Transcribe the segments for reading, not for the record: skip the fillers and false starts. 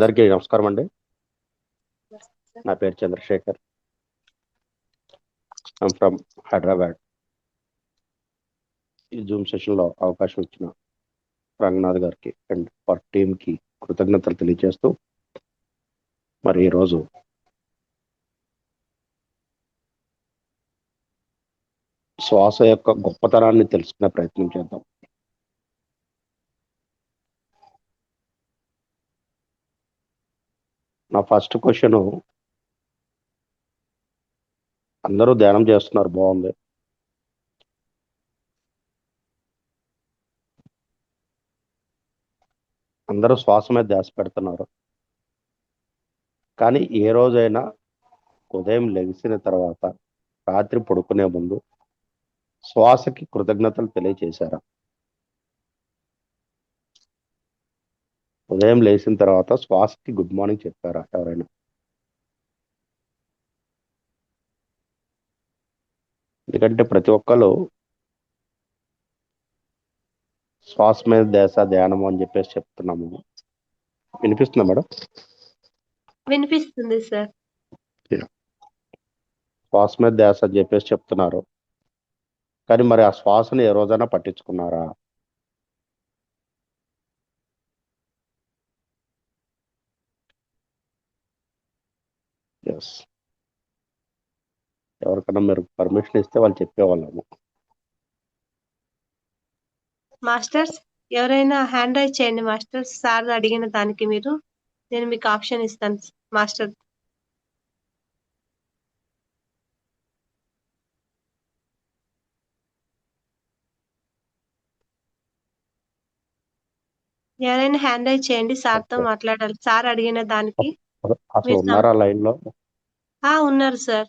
అందరికీ నమస్కారం అండి. నా పేరు చంద్రశేఖర్. I'm from Hyderabad. ఈ జూమ్ సెషన్లో అవకాశం ఇచ్చిన రంగనాథ్ గారికి అండ్ వారి టీంకి కృతజ్ఞతలు తెలియజేస్తూ, మరి ఈరోజు శ్వాస యొక్క గొప్పతనాన్ని తెలుసుకునే ప్రయత్నం చేద్దాం. నా ఫస్ట్ క్వశ్చన్, అందరూ ధ్యానం చేస్తున్నారు, బాగుంది. అందరూ శ్వాస మీద ధ్యాస పెడుతున్నారు. కానీ ఏ రోజైనా ఉదయం లెగిసిన తర్వాత రాత్రి పడుకునే ముందు శ్వాసకి కృతజ్ఞతలు తెలియచేశారా? ఉదయం లేచిన తర్వాత శ్వాసకి గుడ్ మార్నింగ్ చెప్పారా ఎవరైనా? ఎందుకంటే ప్రతి ఒక్కరు శ్వాస మీద ధ్యాస ధ్యానం అని చెప్పేసి చెప్తున్నాము. వినిపిస్తుందా మేడం? వినిపిస్తుంది సార్. శ్వాస మీద ధ్యాస అని చెప్పేసి చెప్తున్నారు, కానీ మరి ఆ శ్వాసను ఏ రోజైనా పట్టించుకున్నారా? ఎస్, ఎవరికైనా మీరు పర్మిషన్ ఇస్తే వాళ్ళు చెప్పేవాళ్ళము. మాస్టర్స్ ఎవరైనా హ్యాండ్ రైజ్ చేయండి మాస్టర్స్. సార్ అడిగిన దానికి నేను మీకు ఆప్షన్ ఇస్తాను మాస్టర్. ఎవరైనా హ్యాండ్ రైజ్ చేయండి, సార్తో Okay. మాట్లాడాలి. సార్ అడిగిన దానికి అసలు మీరు ఉన్నారా లైన్ లో? ఉన్నారు సార్,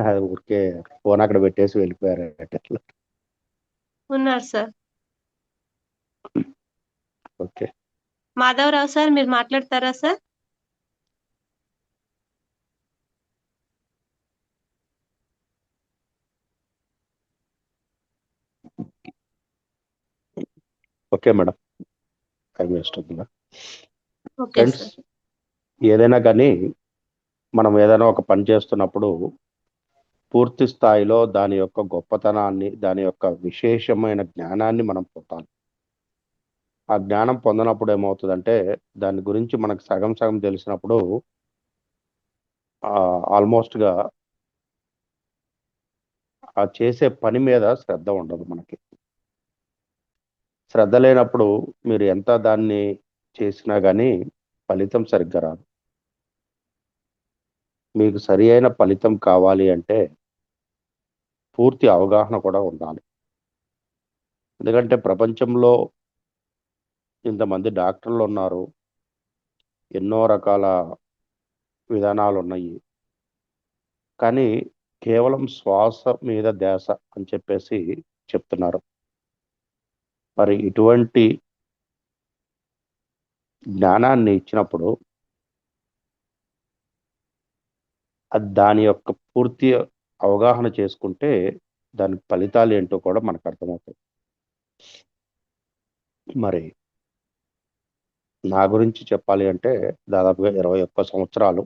అది ఊరికే ఫోన్ అక్కడ పెట్టేసి వెళ్ళిపోయారు. ఉన్నారు సార్. ఓకే, మాధవరావు సార్, మీరు మాట్లాడతారా sir? Okay madam, time waste అవుతుందా? Okay friends, sir. ఏదైనా కానీ మనం ఏదైనా ఒక పని చేస్తున్నప్పుడు పూర్తి స్థాయిలో దాని యొక్క గొప్పతనాన్ని, దాని యొక్క విశేషమైన జ్ఞానాన్ని మనం పొందాలి. ఆ జ్ఞానం పొందినప్పుడు ఏమవుతుందంటే, దాని గురించి మనకు సగం సగం తెలిసినప్పుడు ఆల్మోస్ట్గా ఆ చేసే పని మీద శ్రద్ధ ఉండదు మనకి. శ్రద్ధ లేనప్పుడు మీరు ఎంత దాన్ని చేసినా కానీ ఫలితం సరిగ్గా రాదు. మీకు సరి అయిన ఫలితం కావాలి అంటే పూర్తి అవగాహన కూడా ఉండాలి. ఎందుకంటే ప్రపంచంలో ఇంతమంది డాక్టర్లు ఉన్నారు, ఎన్నో రకాల విధానాలు ఉన్నాయి, కానీ కేవలం శ్వాస మీద ధ్యాస అని చెప్పేసి చెప్తున్నారు. మరి ఇటువంటి జ్ఞానాన్ని ఇచ్చినప్పుడు దాని యొక్క పూర్తి అవగాహన చేసుకుంటే దాని ఫలితాలు ఏంటో కూడా మనకు అర్థమవుతాయి. మరి నా గురించి చెప్పాలి అంటే దాదాపుగా 21 సంవత్సరాలు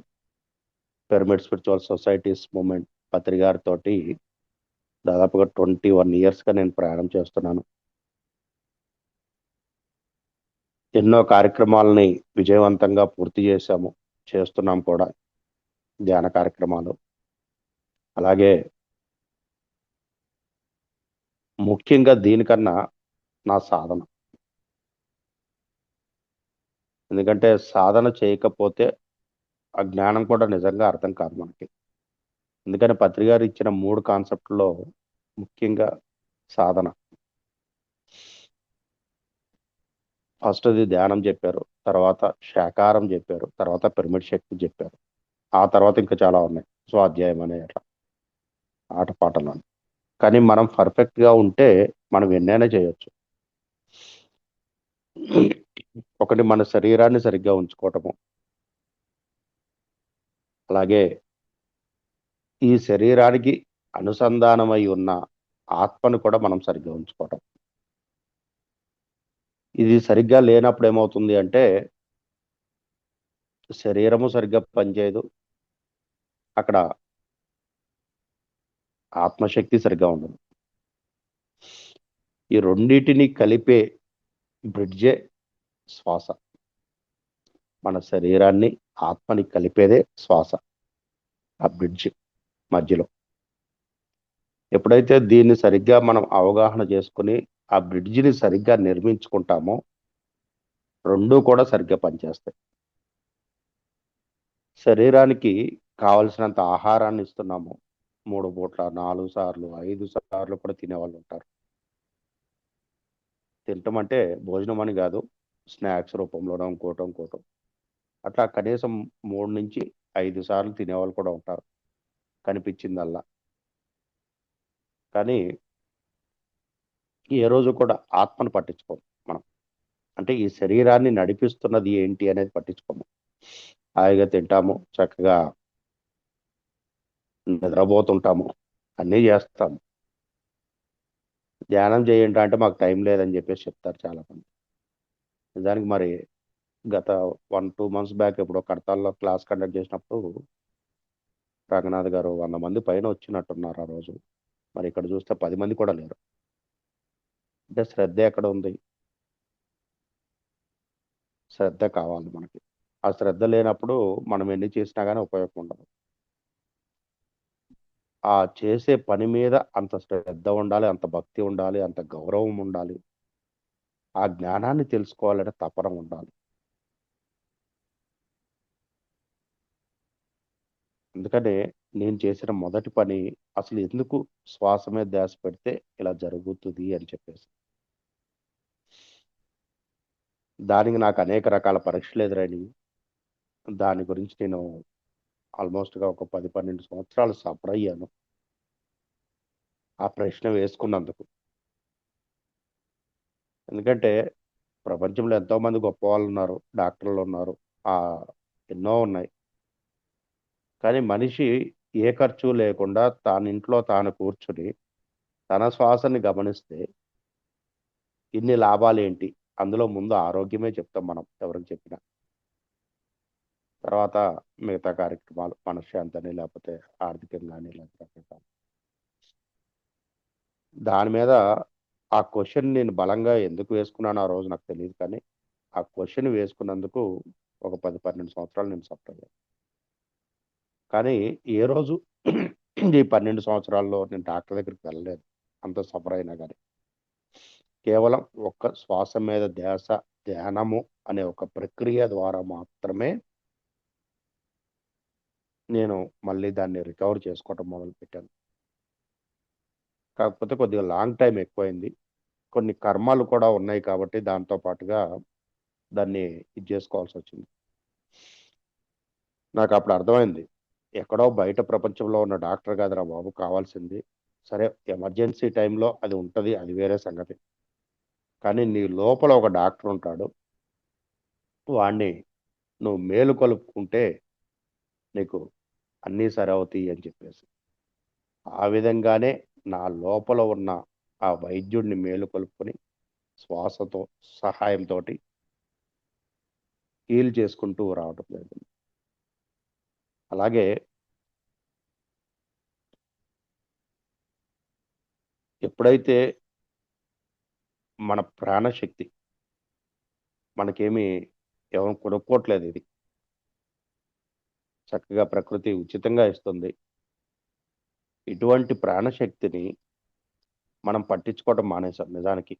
పిరమిడ్ స్పిరిచువల్ సొసైటీస్ మూమెంట్ పత్రి గారితో దాదాపుగా 21 ఇయర్స్గా నేను ప్రయాణం చేస్తున్నాను. ఎన్నో కార్యక్రమాలని విజయవంతంగా పూర్తి చేశాము, చేస్తున్నాం కూడా, ధ్యాన కార్యక్రమాలు. అలాగే ముఖ్యంగా దీనికన్నా నా సాధన. ఎందుకంటే సాధన చేయకపోతే ఆ జ్ఞానం కూడా నిజంగా అర్థం కాదు మనకి. ఎందుకని పత్రికారు ఇచ్చిన 3 కాన్సెప్ట్లో ముఖ్యంగా సాధన. ఫస్ట్ది ధ్యానం చెప్పారు, తర్వాత శాకారం చెప్పారు, తర్వాత పిరమిడ్ శక్తి చెప్పారు. ఆ తర్వాత ఇంకా చాలా ఉన్నాయి, స్వాధ్యాయం అనే అట్లా ఆటపాటలు. కానీ మనం పర్ఫెక్ట్గా ఉంటే మనం ఎన్నైనా చేయొచ్చు. ఒకటి మన శరీరాన్ని సరిగ్గా ఉంచుకోవటము, అలాగే ఈ శరీరానికి అనుసంధానమై ఉన్న ఆత్మను కూడా మనం సరిగ్గా ఉంచుకోవటం. ఇది సరిగ్గా లేనప్పుడు ఏమవుతుంది అంటే శరీరము సరిగ్గా పనిచేయదు, అక్కడ ఆత్మశక్తి సరిగ్గా ఉండదు. ఈ రెండింటిని కలిపే బ్రిడ్జే శ్వాస. మన శరీరాన్ని ఆత్మని కలిపేదే శ్వాస, ఆ బ్రిడ్జ్ మధ్యలో. ఎప్పుడైతే దీన్ని సరిగ్గా మనం అవగాహన చేసుకుని ఆ బ్రిడ్జిని సరిగ్గా నిర్మించుకుంటామో రెండూ కూడా సరిగ్గా పనిచేస్తాయి. శరీరానికి కావలసినంత ఆహారాన్ని ఇస్తున్నాము. 3 పూట్ల 4 సార్లు 5 సార్లు కూడా తినేవాళ్ళు ఉంటారు. తినటం అంటే భోజనం అని కాదు, స్నాక్స్ రూపంలోనో ఇంకోటో అట్లా కనీసం 3 నుంచి 5 సార్లు తినేవాళ్ళు కూడా ఉంటారు కనిపించిందల్లా. కానీ ఏ రోజు కూడా ఆత్మను పట్టించుకోము మనం. అంటే ఈ శరీరాన్ని నడిపిస్తున్నది ఏంటి అనేది పట్టించుకోము. హాయిగా తింటాము, చక్కగా నిద్రపోతుంటాము, అన్నీ చేస్తాము. ధ్యానం చేయండి అంటే మాకు టైం లేదని చెప్పేసి చెప్తారు చాలా మంది. నిజానికి మరి గత 1-2 మంత్స్ బ్యాక్ ఎప్పుడో కడతాల్లో క్లాస్ కండక్ట్ చేసినప్పుడు రంగనాథ్ గారు 100 మంది పైన వచ్చినట్టున్నారు ఆ రోజు. మరి ఇక్కడ చూస్తే 10 మంది కూడా లేరు. అంటే శ్రద్ధ ఎక్కడ ఉంది? శ్రద్ధ కావాలి మనకి. ఆ శ్రద్ధ లేనప్పుడు మనం ఎన్ని చేసినా కానీ ఉపయోగం ఉండదు. ఆ చేసే పని మీద అంత శ్రద్ధ ఉండాలి, అంత భక్తి ఉండాలి, అంత గౌరవం ఉండాలి. ఆ జ్ఞానాన్ని తెలుసుకోవాలంటే తపన ఉండాలి. అందుకనే నేను చేసిన మొదటి పని అసలు ఎందుకు శ్వాస మీద ధ్యాస పెడితే ఇలా జరుగుతుంది అని చెప్పేసి. దానికి నాకు అనేక రకాల పరీక్షలు ఎదురైనవి. దాని గురించి నేను ఆల్మోస్ట్‌గా ఒక 10-12 సంవత్సరాలు సఫర్ అయ్యాను. ఆ ప్రశ్న వేసుకున్నందుకు. ఎందుకంటే ప్రపంచంలో ఎంతోమంది గొప్పవాళ్ళున్నారు, డాక్టర్లున్నారు, ఎన్నో ఉన్నాయి. కానీ మనిషి ఏ ఖర్చు లేకుండా తానింట్లో తాను కూర్చొని తన శ్వాసని గమనిస్తే ఇన్ని లాభాలేంటి? అందులో ముందు ఆరోగ్యమే చెప్తాం మనం ఎవరికి చెప్పినా. తర్వాత మిగతా కార్యక్రమాలు మనశ్శాంతని లేకపోతే ఆర్థికంగాని లేకపోతే రకరకాలు. దాని మీద ఆ క్వెషన్ నేను బలంగా ఎందుకు వేసుకున్నానో ఆ రోజు నాకు తెలీదు కానీ, ఆ క్వెషన్ వేసుకున్నందుకు ఒక 10-12 సంవత్సరాలు నేను సఫర్ అయ్యాను. కానీ ఏ రోజు ఈ 12 సంవత్సరాల్లో నేను డాక్టర్ దగ్గరికి వెళ్ళలేదు. అంత సఫర్ అయినా గాని. కేవలం ఒక్క శ్వాస మీద ధ్యాస, ధ్యానము అనే ఒక ప్రక్రియ ద్వారా మాత్రమే నేను మళ్ళీ దాన్ని రికవర్ చేసుకోవటం మొదలుపెట్టాను. కాకపోతే కొద్దిగా లాంగ్ టైమ్ ఎక్కువైంది. కొన్ని కర్మలు కూడా ఉన్నాయి కాబట్టి దాంతో పాటుగా దాన్ని ఇది చేసుకోవాల్సొచ్చింది. నాకప్పుడు అర్థమైంది. ఎక్కడో బయట ప్రపంచంలో ఉన్న డాక్టర్ కాదురా బాబు కావాల్సింది. సరే ఎమర్జెన్సీ టైంలో అది ఉంటది. అది వేరే సంగతి. కానీ నీ లోపల ఒక డాక్టర్ ఉంటాడు. వాడిని నువ్వు మేలుకొలుపుకుంటే నీకు అన్నీ సరవుతాయి అని చెప్పేసి. ఆ విధంగానే నా లోపల ఉన్న ఆ వైద్యుడిని మేలుకొలుపుకొని శ్వాసతో సహాయంతోటి హీల్ చేసుకుంటూ రావటం జరిగింది. అలాగే ఎప్పుడైతే మన ప్రాణశక్తి మనకేమి ఎవరు కొనుక్కోవట్లేదు ఇది. చక్కగా ప్రకృతి ఉచితంగా ఇస్తుంది. ఇటువంటి ప్రాణశక్తిని మనం పట్టించుకోవడం మానేసాం నిజానికి.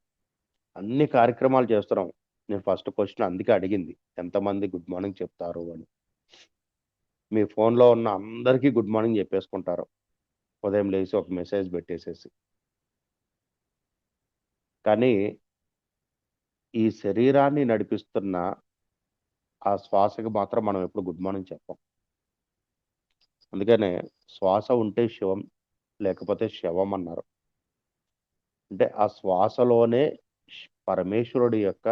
అన్ని కార్యక్రమాలు చేస్తున్నాం. నేను ఫస్ట్ క్వెషన్ అందుకే అడిగింది. ఎంతమంది గుడ్ మార్నింగ్ చెప్తారు అని. మీ ఫోన్‌లో ఉన్న అందరికీ గుడ్ మార్నింగ్ చెప్పేసుకుంటారు. ఉదయం లేసి ఒక మెసేజ్ పెట్టేసేసి. కానీ ఈ శరీరాన్ని నడిపిస్తున్న ఆ శ్వాసకి మాత్రం మనం ఎప్పుడు గుడ్ మార్నింగ్ చెప్పం. అందుకనే శ్వాస ఉంటే శివం, లేకపోతే శవం అన్నారు. అంటే ఆ శ్వాసలోనే పరమేశ్వరుడి యొక్క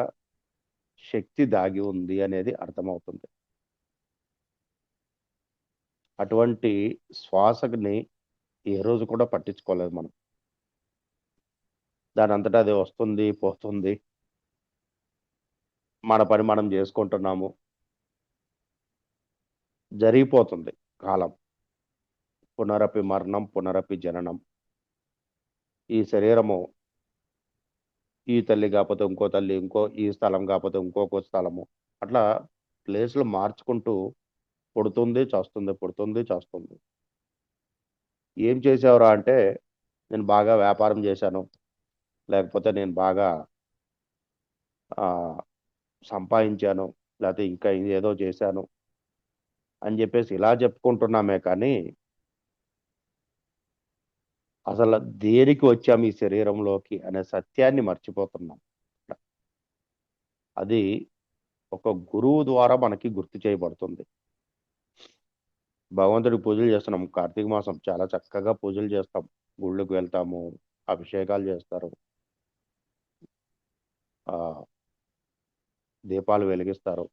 శక్తి దాగి ఉంది అనేది అర్థమవుతుంది. అటువంటి శ్వాసని ఏ రోజు కూడా పట్టించుకోలేదు మనం. దానంతట అది వస్తుంది, పోతుంది. మన పని మనం చేసుకుంటున్నాము. జరిగిపోతుంది కాలం. పునరపి మరణం, పునరపి జననం. ఈ శరీరము ఈ తల్లి కాకపోతే ఇంకో తల్లి, ఈ స్థలం కాకపోతే ఇంకొక స్థలము, అట్లా ప్లేస్లు మార్చుకుంటూ పుడుతుంది, చస్తుంది, పుడుతుంది, చస్తుంది. ఏం చేసావురా అంటే, నేను బాగా వ్యాపారం చేశాను, లేకపోతే నేను బాగా సంపాదించాను, లేకపోతే ఇంకా ఏదో చేశాను అని చెప్పేసి ఇలా చెప్పుకుంటున్నామే కానీ అసలు దేనికి వచ్చాము ఈ శరీరంలోకి అనే సత్యాన్ని మర్చిపోతున్నాం. అది ఒక గురువు ద్వారా మనకి గుర్తు చేయబడుతుంది. భగవంతుడికి పూజలు చేస్తున్నాం. కార్తీక మాసం చాలా చక్కగా పూజలు చేస్తాం. గుళ్ళకు వెళ్తాము, అభిషేకాలు చేస్తారు, దీపాలు వెలిగిస్తారు,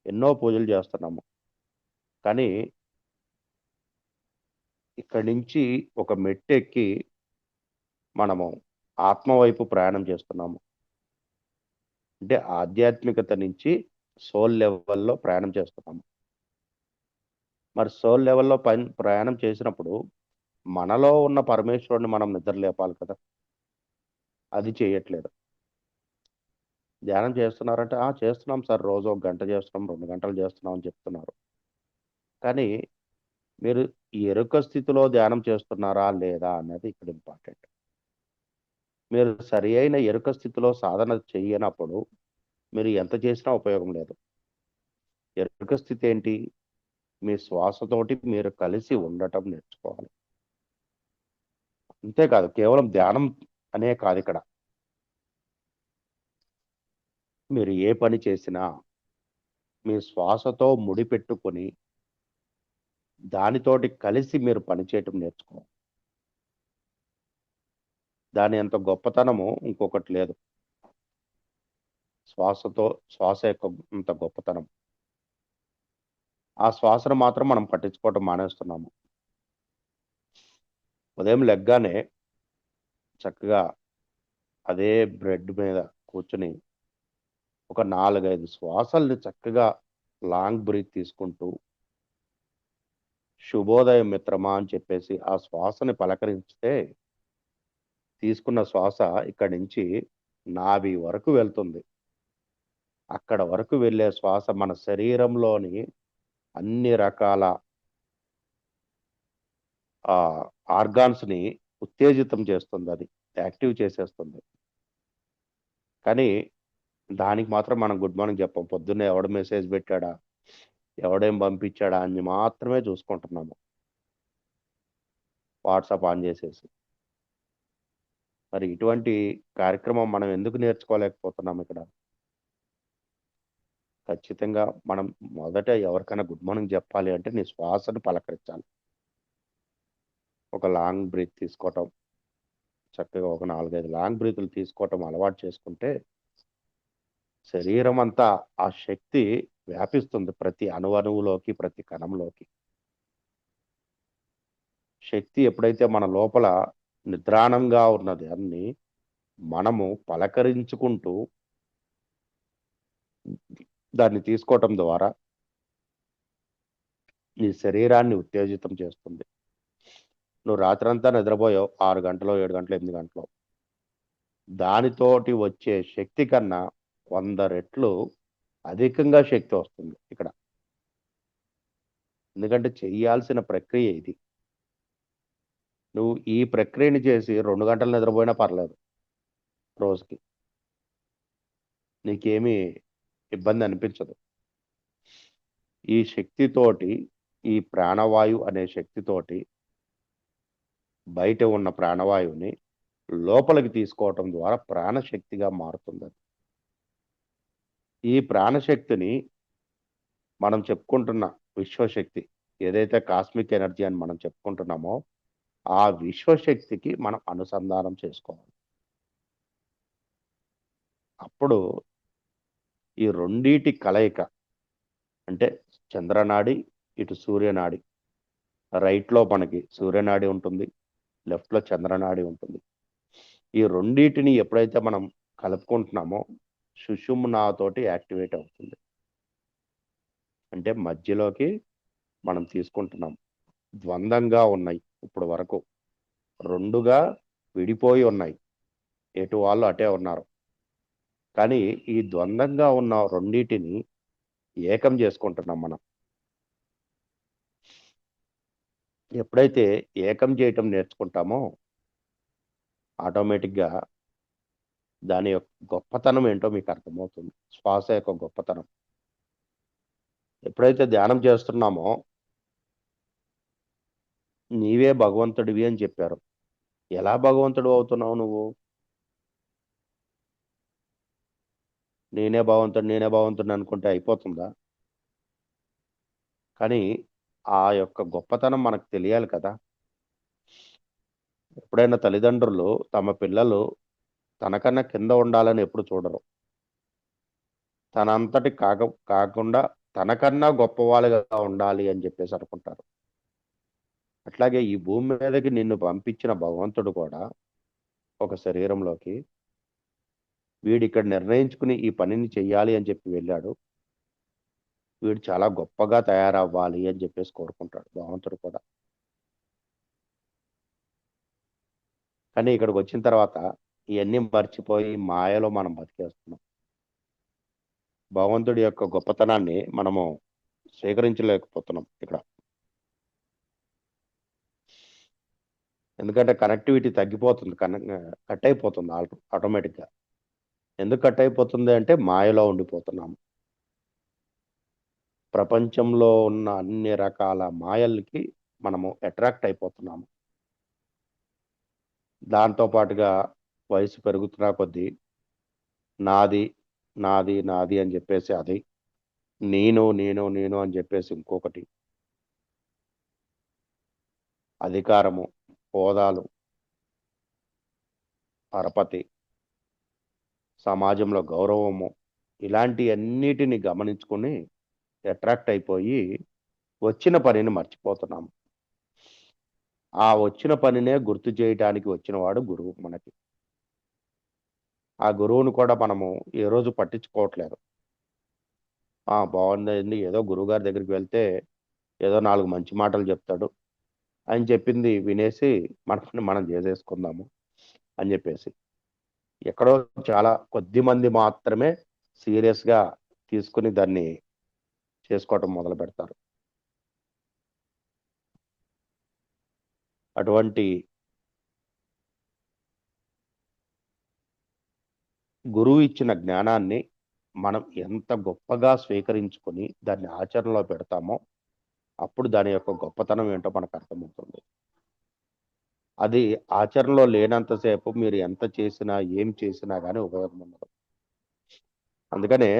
ఎన్నో పూజలు చేస్తున్నాము. కానీ ఇక్కడి నుంచి ఒక మెట్టెక్కి మనము ఆత్మ వైపు ప్రయాణం చేస్తున్నాము. అంటే ఆధ్యాత్మికత నుంచి సోల్ లెవెల్లో ప్రయాణం చేస్తున్నాము. మరి సోల్ లెవెల్లో ప్రయాణం చేసినప్పుడు మనలో ఉన్న పరమేశ్వరుడిని మనం నిద్ర లేపాలి కదా. అది చేయట్లేదు. ధ్యానం చేస్తున్నారంటే చేస్తున్నాం సార్, రోజు 1 గంట చేస్తున్నాం, 2 గంటలు చేస్తున్నాం అని చెప్తున్నారు. కానీ మీరు ఎరుక స్థితిలో ధ్యానం చేస్తున్నారా లేదా అనేది ఇక్కడ ఇంపార్టెంట్. మీరు సరి అయిన ఎరుక స్థితిలో సాధన చేయనప్పుడు మీరు ఎంత చేసినా ఉపయోగం లేదు. ఎరుక స్థితి ఏంటి? మీ శ్వాసతోటి మీరు కలిసి ఉండటం నేర్చుకోవాలి. అంతేకాదు, కేవలం ధ్యానం అనే కాదు ఇక్కడ. మీరు ఏ పని చేసినా మీ శ్వాసతో ముడిపెట్టుకొని దానితోటి కలిసి మీరు పనిచేయటం నేర్చుకోవాలి. దాని అంత గొప్పతనము ఇంకొకటి లేదు. శ్వాస యొక్క అంత గొప్పతనం. ఆ శ్వాసను మాత్రం మనం పట్టించుకోవటం మానేస్తున్నాము. ఉదయం లెగ్గానే చక్కగా అదే బ్రెడ్ మీద కూర్చుని ఒక 4-5 శ్వాసల్ని చక్కగా లాంగ్ బ్రీత్ తీసుకుంటూ శుభోదయం మిత్రమా అని చెప్పేసి ఆ శ్వాసని పలకరిస్తే తీసుకున్న శ్వాస ఇక్కడి నుంచి నాభి వరకు వెళ్తుంది. అక్కడ వరకు వెళ్ళే శ్వాస మన శరీరంలోని అన్ని రకాల ఆర్గాన్స్ని ఉత్తేజితం చేస్తుంది, అది యాక్టివ్ చేసేస్తుంది. కానీ దానికి మాత్రం మనం గుడ్ మార్నింగ్ చెప్పం. పొద్దున్నే ఎవడు మెసేజ్ పెట్టాడా, ఎవడేం పంపించాడా అని మాత్రమే చూసుకుంటున్నాము, వాట్సాప్ ఆన్ చేసేసి. మరి ఇటువంటి కార్యక్రమం మనం ఎందుకు నేర్చుకోలేకపోతున్నాం ఇక్కడ? ఖచ్చితంగా మనం మొదట ఎవరికైనా గుడ్ మార్నింగ్ చెప్పాలి అంటే నీ శ్వాసను పలకరించాలి. ఒక లాంగ్ బ్రీత్ తీసుకోవటం, చక్కగా ఒక 4-5 లాంగ్ బ్రీతులు తీసుకోవటం అలవాటు చేసుకుంటే శరీరం అంతా ఆ శక్తి వ్యాపిస్తుంది, ప్రతి అణువులోకి, ప్రతి కణంలోకి. శక్తి ఎప్పుడైతే మన లోపల నిద్రాణంగా ఉన్నది అన్ని మనము పలకరించుకుంటూ దాన్ని తీసుకోవటం ద్వారా నీ శరీరాన్ని ఉత్తేజితం చేస్తుంది. నువ్వు రాత్రంతా నిద్రపోయావు 6 గంటలో, 7 గంటలో, 8 గంటలో, దానితోటి వచ్చే శక్తి కన్నా 100 రెట్లు అధికంగా శక్తి వస్తుంది ఇక్కడ. ఎందుకంటే చెయ్యాల్సిన ప్రక్రియ ఇది. నువ్వు ఈ ప్రక్రియని చేసి 2 గంటలు నిద్రపోయినా పర్లేదు, రోజుకి నీకేమీ ఇబ్బంది అనిపించదు. ఈ శక్తితోటి, ఈ ప్రాణవాయు అనే శక్తితోటి బయట ఉన్న ప్రాణవాయువుని లోపలికి తీసుకోవటం ద్వారా ప్రాణశక్తిగా మారుతుంది. ఈ ప్రాణశక్తిని మనం చెప్పుకుంటున్న విశ్వశక్తి, ఏదైతే కాస్మిక్ ఎనర్జీ అని మనం చెప్పుకుంటున్నామో ఆ విశ్వశక్తికి మనం అనుసంధానం చేసుకోవాలి. అప్పుడు ఈ రెండిటి కలయిక, అంటే చంద్రనాడి, ఇటు సూర్యనాడి, రైట్లో మనకి సూర్యనాడి ఉంటుంది, లెఫ్ట్లో చంద్రనాడి ఉంటుంది. ఈ రెండిటిని ఎప్పుడైతే మనం కలుపుకుంటున్నామో సుషుమ్నాతోటి యాక్టివేట్ అవుతుంది. అంటే మధ్యలోకి మనం తీసుకుంటున్నాం. ద్వంద్వంగా ఉన్నాయి ఇప్పుడు వరకు, రెండుగా విడిపోయి ఉన్నాయి, ఎటు వాళ్ళు అటే ఉన్నారు. కానీ ఈ ద్వంద్వంగా ఉన్న రెండిటిని ఏకం చేసుకుంటున్నాం మనం. ఎప్పుడైతే ఏకం చేయటం నేర్చుకుంటామో ఆటోమేటిక్గా దాని యొక్క గొప్పతనం ఏంటో మీకు అర్థమవుతుంది. శ్వాస యొక్క గొప్పతనం. ఎప్పుడైతే ధ్యానం చేస్తున్నామో నీవే భగవంతుడివి అని చెప్పారు. ఎలా భగవంతుడు అవుతున్నావు నువ్వు? నేనే భగవంతుడిని అనుకుంటే అయిపోతుందా? కానీ ఆ యొక్క గొప్పతనం మనకు తెలియాలి కదా. ఎప్పుడైనా తల్లిదండ్రులు తమ పిల్లలు తనకన్నా కింద ఉండాలని ఎప్పుడు చూడరు. తనంతటి కాకుండా తనకన్నా గొప్పవాళ్ళుగా ఉండాలి అని చెప్పేసి అనుకుంటారు. అట్లాగే ఈ భూమి మీదకి నిన్ను పంపించిన భగవంతుడు కూడా ఒక శరీరంలోకి వీడిక్కడ నిర్ణయించుకుని ఈ పనిని చెయ్యాలి అని చెప్పి వెళ్ళాడు. వీడు చాలా గొప్పగా తయారవ్వాలి అని చెప్పేసి కోరుకుంటాడు భగవంతుడు కూడా. కానీ ఇక్కడికి వచ్చిన తర్వాత ఇవన్నీ మర్చిపోయి మాయలో మనం బతికేస్తున్నాం. భగవంతుడి యొక్క గొప్పతనాన్ని మనము స్వీకరించలేకపోతున్నాం ఇక్కడ. ఎందుకంటే కనెక్టివిటీ తగ్గిపోతుంది, కట్ అయిపోతుంది ఆటోమేటిక్గా. ఎందుకు కట్ అయిపోతుంది అంటే మాయలో ఉండిపోతున్నాము. ప్రపంచంలో ఉన్న అన్ని రకాల మాయలకి మనము అట్రాక్ట్ అయిపోతున్నాము. దాంతో పాటుగా వయసు పెరుగుతున్న కొద్దీ నాది నాది నాది అని చెప్పేసి అది, నేను నేను నేను అని చెప్పేసి ఇంకొకటి, అధికారము, హోదాలు, పరపతి, సమాజంలో గౌరవము, ఇలాంటి అన్నిటిని గమనించుకుని అట్రాక్ట్ అయిపోయి వచ్చిన పనిని మర్చిపోతున్నాము. ఆ వచ్చిన పనినే గుర్తు చేయడానికి వచ్చిన వాడు గురువు మనకి. ఆ గురువును కూడా మనము ఏ రోజు పట్టించుకోవట్లేదు. బాగుందండి, ఏదో గురువు గారి దగ్గరికి వెళ్తే ఏదో 4 మంచి మాటలు చెప్తాడు, ఆయన చెప్పింది వినేసి మనం చేసేసుకుందాము అని చెప్పేసి. ఎక్కడో చాలా కొద్ది మంది మాత్రమే సీరియస్గా తీసుకుని దాన్ని చేసుకోవటం మొదలు పెడతారు. అటువంటి గురువు ఇచ్చిన జ్ఞానాన్ని మనం ఎంత గొప్పగా స్వీకరించుకొని దాన్ని ఆచరణలో పెడతామో అప్పుడు దాని యొక్క గొప్పతనం ఏంటో మనకు అర్థమవుతుంది. అది ఆచరణలో లేనంతసేపు మీరు ఎంత చేసినా ఏం చేసినా కానీ ఉపయోగం ఉండదు. అందుకనే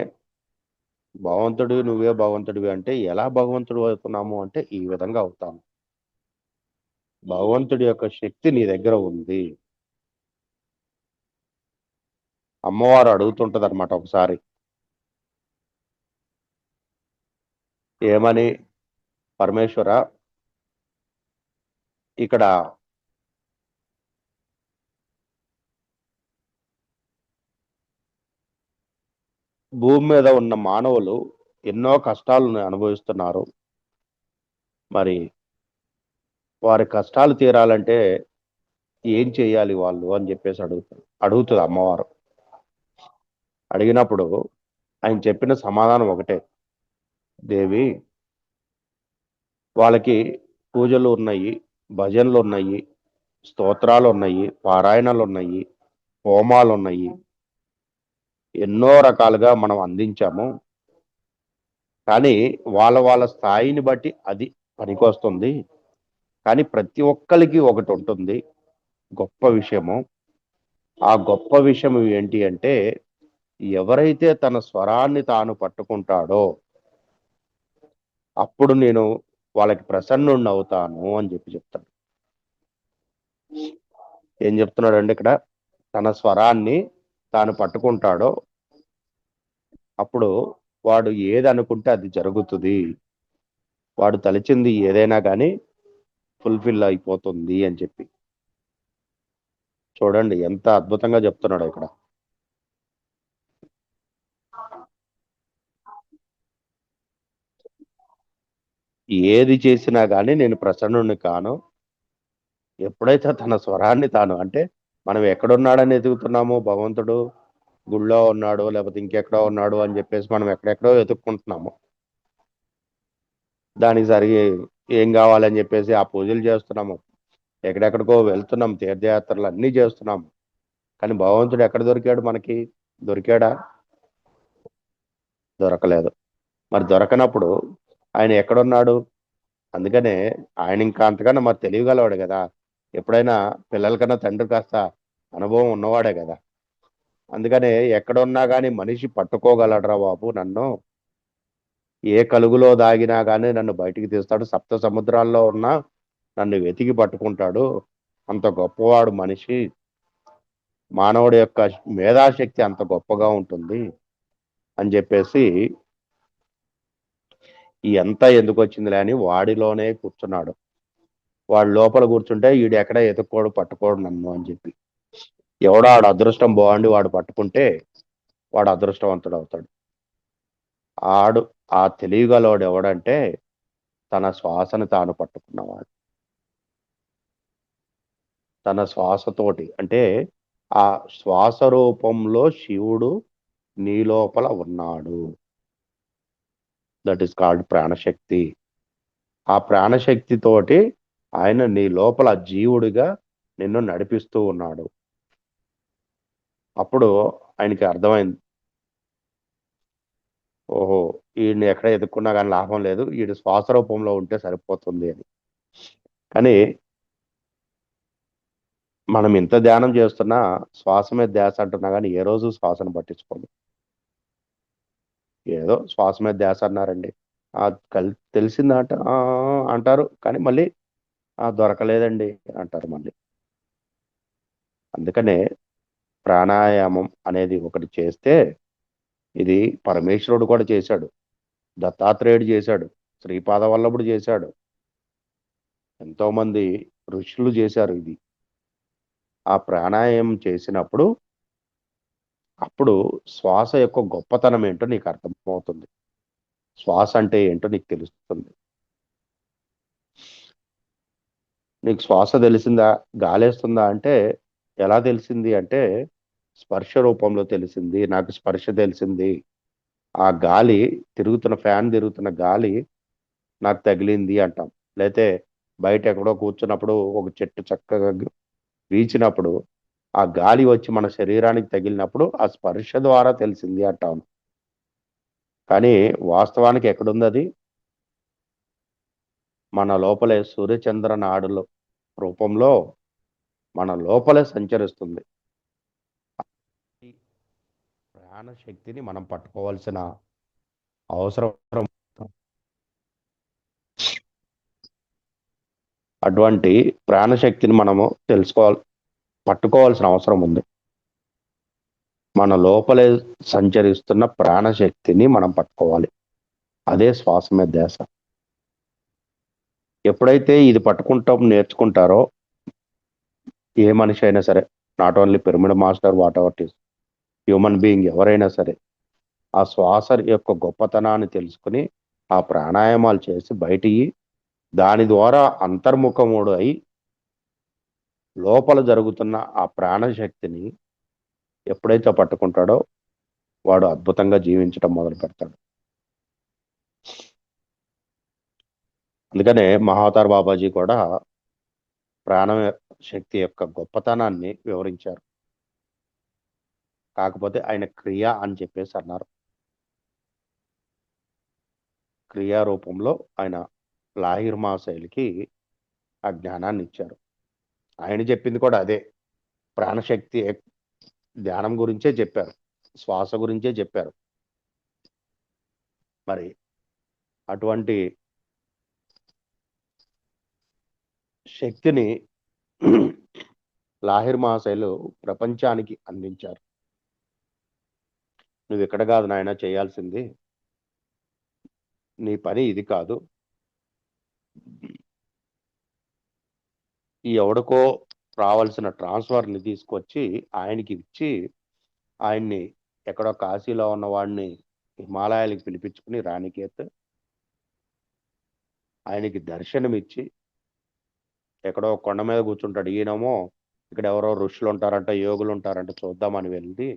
నువ్వే భగవంతుడివి అంటే ఎలా భగవంతుడు అవుతున్నాము అంటే ఈ విధంగా అవుతాము. భగవంతుడి యొక్క శక్తి నీ దగ్గర ఉంది. అమ్మవారు అడుగుతుంటది అనమాట ఒకసారి, ఏమని, పరమేశ్వర ఇక్కడ భూమి మీద ఉన్న మానవులు ఎన్నో కష్టాలను అనుభవిస్తున్నారు. మరి వారి కష్టాలు తీరాలంటే ఏం చేయాలి వాళ్ళు అని చెప్పేసి అడుగుతుంది అమ్మవారు. అడిగినప్పుడు ఆయన చెప్పిన సమాధానం ఒకటే, దేవి వాళ్ళకి పూజలు ఉన్నాయి, భజనలు ఉన్నాయి, స్తోత్రాలు ఉన్నాయి, పారాయణలు ఉన్నాయి, హోమాలు ఉన్నాయి, ఎన్నో రకాలుగా మనం అందించాము. కానీ వాళ్ళ స్థాయిని బట్టి అది పనికొస్తుంది. కానీ ప్రతి ఒక్కరికి ఒకటి ఉంటుంది గొప్ప విషయము. ఆ గొప్ప విషయం ఏంటి అంటే ఎవరైతే తన స్వరాన్ని తాను పట్టుకుంటాడో అప్పుడు నేను వాళ్ళకి ప్రసన్నుడిని అవుతాను అని చెప్తాడు. ఏం చెప్తున్నాడండి ఇక్కడ? తన స్వరాన్ని తాను పట్టుకుంటాడో అప్పుడు వాడు ఏది అనుకుంటే అది జరుగుతుంది, వాడు తలిచింది ఏదైనా కానీ ఫుల్ఫిల్ అయిపోతుంది అని చెప్పి. చూడండి ఎంత అద్భుతంగా చెప్తున్నాడు ఇక్కడ. ఏది చేసినా కానీ నేను ప్రసన్నుని కాను. ఎప్పుడైతే తన స్వరాన్ని తాను అంటే మనం ఎక్కడున్నాడని ఎదుగుతున్నామో భగవంతుడు గుళ్ళో ఉన్నాడు లేకపోతే ఇంకెక్కడో ఉన్నాడు అని చెప్పేసి మనం ఎక్కడెక్కడో వెతుక్కుంటున్నాము. దానికి సరిగి ఏం కావాలని చెప్పేసి ఆ పూజలు చేస్తున్నాము, ఎక్కడెక్కడికో వెళ్తున్నాం, తీర్థయాత్రలు అన్నీ చేస్తున్నాము. కానీ భగవంతుడు ఎక్కడ దొరికాడు మనకి? దొరికాడా? దొరకలేదు. మరి దొరకనప్పుడు ఆయన ఎక్కడున్నాడు? అందుకనే ఆయన ఇంకా అంతకన్నా మరి తెలియగలవాడు కదా. ఎప్పుడైనా పిల్లల కన్నా తండ్రి కాస్త అనుభవం ఉన్నవాడే కదా. అందుకనే ఎక్కడున్నా కానీ మనిషి పట్టుకోగలడ్రా బాబు నన్ను, ఏ కలుగులో దాగినా కానీ నన్ను బయటికి తీస్తాడు, సప్త సముద్రాల్లో ఉన్నా నన్ను వెతికి పట్టుకుంటాడు, అంత గొప్పవాడు మనిషి, మానవుడి యొక్క మేధాశక్తి అంత గొప్పగా ఉంటుంది అని చెప్పేసి ఈ అంతా ఎందుకు వచ్చిందిలే అని వాడిలోనే కూర్చున్నాడు. వాడు లోపల కూర్చుంటే వీడు ఎక్కడ ఎతుక్కోడు పట్టుకోడు నన్ను అని చెప్పి, ఎవడో ఆడు అదృష్టం బాగుండి వాడు పట్టుకుంటే వాడు అదృష్టవంతుడు అవుతాడు. ఆడు ఆ తెలియగలవాడు ఎవడంటే తన శ్వాసను తాను పట్టుకున్నవాడు. తన శ్వాసతోటి అంటే ఆ శ్వాస రూపంలో శివుడు నీ లోపల ఉన్నాడు. దట్ ఈస్ కాల్డ్ ప్రాణశక్తి. ఆ ప్రాణశక్తి తోటి ఆయన నీ లోపల జీవుడిగా నిన్ను నడిపిస్తూ ఉన్నాడు. అప్పుడు ఆయనకి అర్థమైంది, ఓహో వీడిని ఎక్కడ ఎదుక్కున్నా కానీ లాభం లేదు, వీడు శ్వాస రూపంలో ఉంటే సరిపోతుంది అని. కానీ మనం ఇంత ధ్యానం చేస్తున్నా శ్వాస మీద ధ్యాస అంటున్నా కానీ ఏ రోజు శ్వాసను పట్టించుకోము. ఏదో శ్వాస మీద ధ్యాస అన్నారండి, ఆ తెలిసిందంట అంటారు, కానీ మళ్ళీ దొరకలేదండి అంటారు మళ్ళీ. అందుకనే ప్రాణాయామం అనేది ఒకటి చేస్తే, ఇది పరమేశ్వరుడు కూడా చేశాడు, దత్తాత్రేయుడు చేశాడు, శ్రీపాద వల్లభుడు చేశాడు, ఎంతో మంది ఋషులు చేశారు ఇది. ఆ ప్రాణాయామం చేసినప్పుడు అప్పుడు శ్వాస యొక్క గొప్పతనం ఏంటో నీకు అర్థమవుతుంది, శ్వాస అంటే ఏంటో నీకు తెలుస్తుంది. నీకు శ్వాస తెలిసిందా, గాలేస్తుందా అంటే ఎలా తెలిసింది అంటే స్పర్శ రూపంలో తెలిసింది. నాకు స్పర్శ తెలిసింది, ఆ గాలి తిరుగుతున్న ఫ్యాన్ తిరుగుతున్న గాలి నాకు తగిలింది అంటాం. లేతే బయట ఎక్కడో కూర్చున్నప్పుడు ఒక చెట్టు చక్కగా వీచినప్పుడు ఆ గాలి వచ్చి మన శరీరానికి తగిలినప్పుడు ఆ స్పర్శ ద్వారా తెలిసింది అంటాం. కానీ వాస్తవానికి ఎక్కడుంది అది? మన లోపలే సూర్యచంద్ర నాడుల రూపంలో మన లోపలే సంచరిస్తుంది. ఈ ప్రాణశక్తిని మనం పట్టుకోవాల్సిన అవసరం, అటువంటి ప్రాణశక్తిని మనము పట్టుకోవాల్సిన అవసరం ఉంది. మన లోపలే సంచరిస్తున్న ప్రాణశక్తిని మనం పట్టుకోవాలి. అదే శ్వాస మీద ధ్యాస. ఎప్పుడైతే ఇది పట్టుకుంటాం నేర్చుకుంటారో ఏ మనిషి అయినా సరే, not only pyramid master, what ever is human being ఎవరైనా సరే, ఆ శ్వాస యొక్క గొప్పతనాన్ని తెలుసుకుని ఆ ప్రాణాయామాలు చేసి బయటికి దాని ద్వారా అంతర్ముఖముడు అయి లోపల జరుగుతున్న ఆ ప్రాణశక్తిని ఎప్పుడైతే పట్టుకుంటాడో వాడు అద్భుతంగా జీవించడం మొదలు పెడతాడు. అందుకనే మహావతార్ బాబాజీ కూడా ప్రాణ శక్తి యొక్క గొప్పతనాన్ని వివరించారు. కాకపోతే ఆయన క్రియ అని చెప్పేసి అన్నారు. క్రియా రూపంలో ఆయన లాహిర్ మహాశైలికి ఆ జ్ఞానాన్ని ఇచ్చారు. ఆయన చెప్పింది కూడా అదే, ప్రాణశక్తి ధ్యానం గురించే చెప్పారు, శ్వాస గురించే చెప్పారు. మరి అటువంటి శక్తిని లాహిర్ మహాశైలు ప్రపంచానికి అందించారు. నువ్వు ఇక్కడ కాదు నాయన చేయాల్సింది, నీ పని ఇది కాదు, ఈ ఎవడికో రావాల్సిన ట్రాన్స్ఫర్ని తీసుకొచ్చి ఆయనకి ఇచ్చి ఆయన్ని ఎక్కడో కాశీలో ఉన్న వాడిని హిమాలయాలకు పిలిపించుకుని రాణికేత్ ఆయనకి దర్శనమిచ్చి ఎక్కడో కొండ మీద కూర్చుంటాడు. ఈయనేమో ఇక్కడ ఎవరో ఋషులు ఉంటారంట, యోగులు ఉంటారంట చూద్దామని వెళ్ళి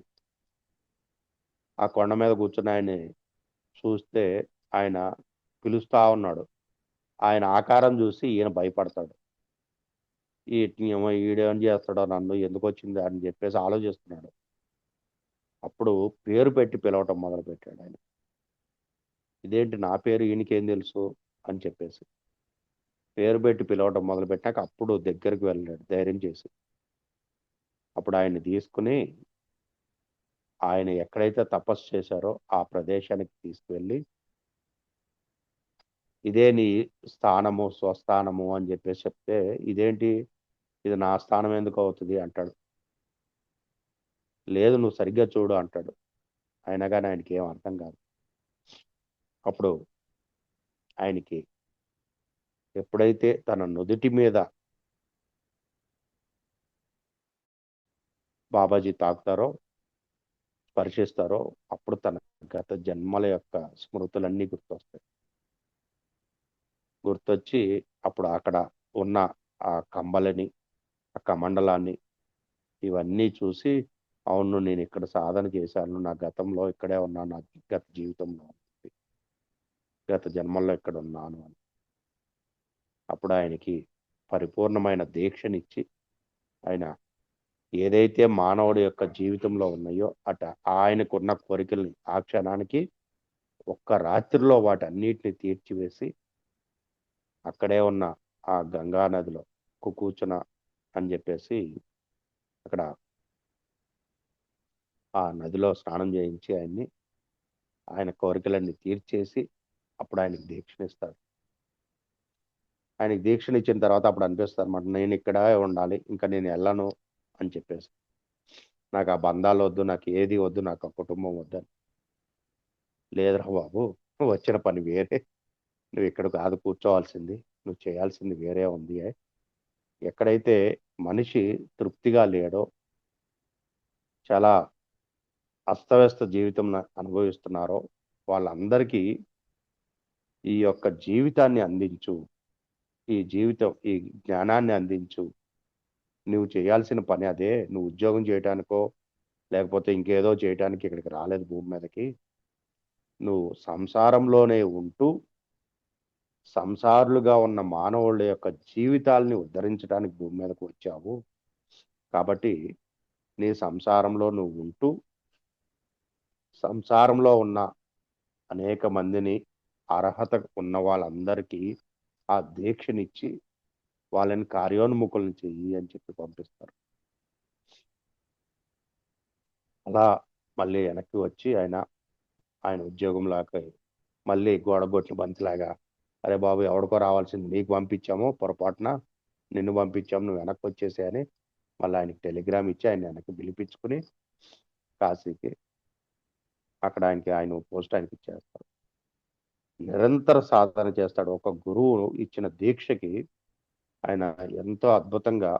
ఆ కొండ మీద కూర్చుని ఆయన్ని చూస్తే ఆయన పిలుస్తా ఉన్నాడు. ఆయన ఆకారం చూసి ఈయన భయపడతాడు. ఈడేం చేస్తాడో, నన్ను ఎందుకు వచ్చింది అని చెప్పేసి ఆలోచిస్తున్నాడు. అప్పుడు పేరు పెట్టి పిలవటం మొదలు పెట్టాడు ఆయన. ఇదేంటి నా పేరు ఈయనకేం తెలుసు అని చెప్పేసి పేరు పెట్టి పిలవటం మొదలు పెట్టాక అప్పుడు దగ్గరికి వెళ్ళాడు ధైర్యం చేసి. అప్పుడు ఆయన్ని తీసుకుని ఆయన ఎక్కడైతే తపస్సు చేశారో ఆ ప్రదేశానికి తీసుకువెళ్ళి, ఇదే నీ స్థానము, స్వస్థానము అని చెప్పేసి చెప్తే, ఇదేంటి ఇది నా స్థానం ఎందుకు అవుతుంది అంటాడు. లేదు నువ్వు సరిగ్గా చూడు అంటాడు. అయినా కానీ ఆయనకి ఏం అర్థం కాదు. అప్పుడు ఆయనకి ఎప్పుడైతే తన నుదుటి మీద బాబాజీ తాకుతారో, స్పర్శిస్తారో, అప్పుడు తన గత జన్మల యొక్క స్మృతులన్నీ గుర్తొస్తాయి. గుర్తొచ్చి అప్పుడు అక్కడ ఉన్న ఆ కంబలని, ఆ కమండలాన్ని ఇవన్నీ చూసి, అవును నేను ఇక్కడ సాధన చేశాను, నా గతంలో ఇక్కడే ఉన్నాను, నా గత జీవితంలో గత జన్మల్లో ఇక్కడ ఉన్నాను అని. అప్పుడు ఆయనకి పరిపూర్ణమైన దీక్షనిచ్చి ఆయన ఏదైతే మానవుడి యొక్క జీవితంలో ఉన్నాయో ఆయనకున్న కోరికల్ని ఆ క్షణానికి ఒక్క రాత్రిలో వాటన్నిటిని తీర్చివేసి అక్కడే ఉన్న ఆ గంగా నదిలో కూర్చున అని చెప్పేసి అక్కడ ఆ నదిలో స్నానం చేయించి ఆయన కోరికలన్నీ తీర్చేసి అప్పుడు ఆయనకి దీక్షనిస్తాడు. ఆయనకి దీక్షను ఇచ్చిన తర్వాత అప్పుడు అనిపిస్తుంది అనమాట, నేను ఇక్కడ ఉండాలి, ఇంకా నేను వెళ్ళను అని చెప్పేసి. నాకు ఆ బంధాలు వద్దు, నాకు ఏది వద్దు, నాకు ఆ కుటుంబం వద్దని. లేదురా బాబు, నువ్వు వచ్చిన పని వేరే, నువ్వు ఇక్కడ కాదు కూర్చోవాల్సింది, నువ్వు చేయాల్సింది వేరే ఉంది. ఎక్కడైతే మనిషి తృప్తిగా లేడో, చాలా అస్తవ్యస్త జీవితం అనుభవిస్తున్నారో వాళ్ళందరికీ ఈ యొక్క జీవితాన్ని అందించు, ఈ జ్ఞానాన్ని అందించు. నువ్వు చేయాల్సిన పని అదే. నువ్వు ఉద్యోగం చేయటానికో లేకపోతే ఇంకేదో చేయటానికి ఇక్కడికి రాలేదు భూమి మీదకి. నువ్వు సంసారంలోనే ఉంటూ సంసారులుగా ఉన్న మానవుల యొక్క జీవితాల్ని ఉద్ధరించడానికి భూమి మీదకు వచ్చావు. కాబట్టి నీ సంసారంలో నువ్వు ఉంటూ సంసారంలో ఉన్న అనేక మందిని, అర్హత ఉన్న వాళ్ళందరికీ ఆ దీక్షనిచ్చి వాళ్ళని కార్యోన్ముఖులను చెయ్యి అని చెప్పి పంపిస్తారు. అలా మళ్ళీ వెనక్కి వచ్చి ఆయన ఉద్యోగంలాగా మళ్ళీ గోడగొట్టిన బంతిలాగా, అరే బాబు ఎవడికో రావాల్సింది నీకు పంపించాము, పొరపాటున నిన్ను పంపించాము, నువ్వు వెనక్కి వచ్చేసి అని మళ్ళీ ఆయనకి టెలిగ్రామ్ ఇచ్చి ఆయన వెనక్కి పిలిపించుకుని కాశీకి అక్కడ ఆయన పోస్ట్ ఆయనకి ఇచ్చేస్తారు. నిరంతర సాధన చేస్తాడు. ఒక గురువు ఇచ్చిన దీక్షకి ఆయన ఎంతో అద్భుతంగా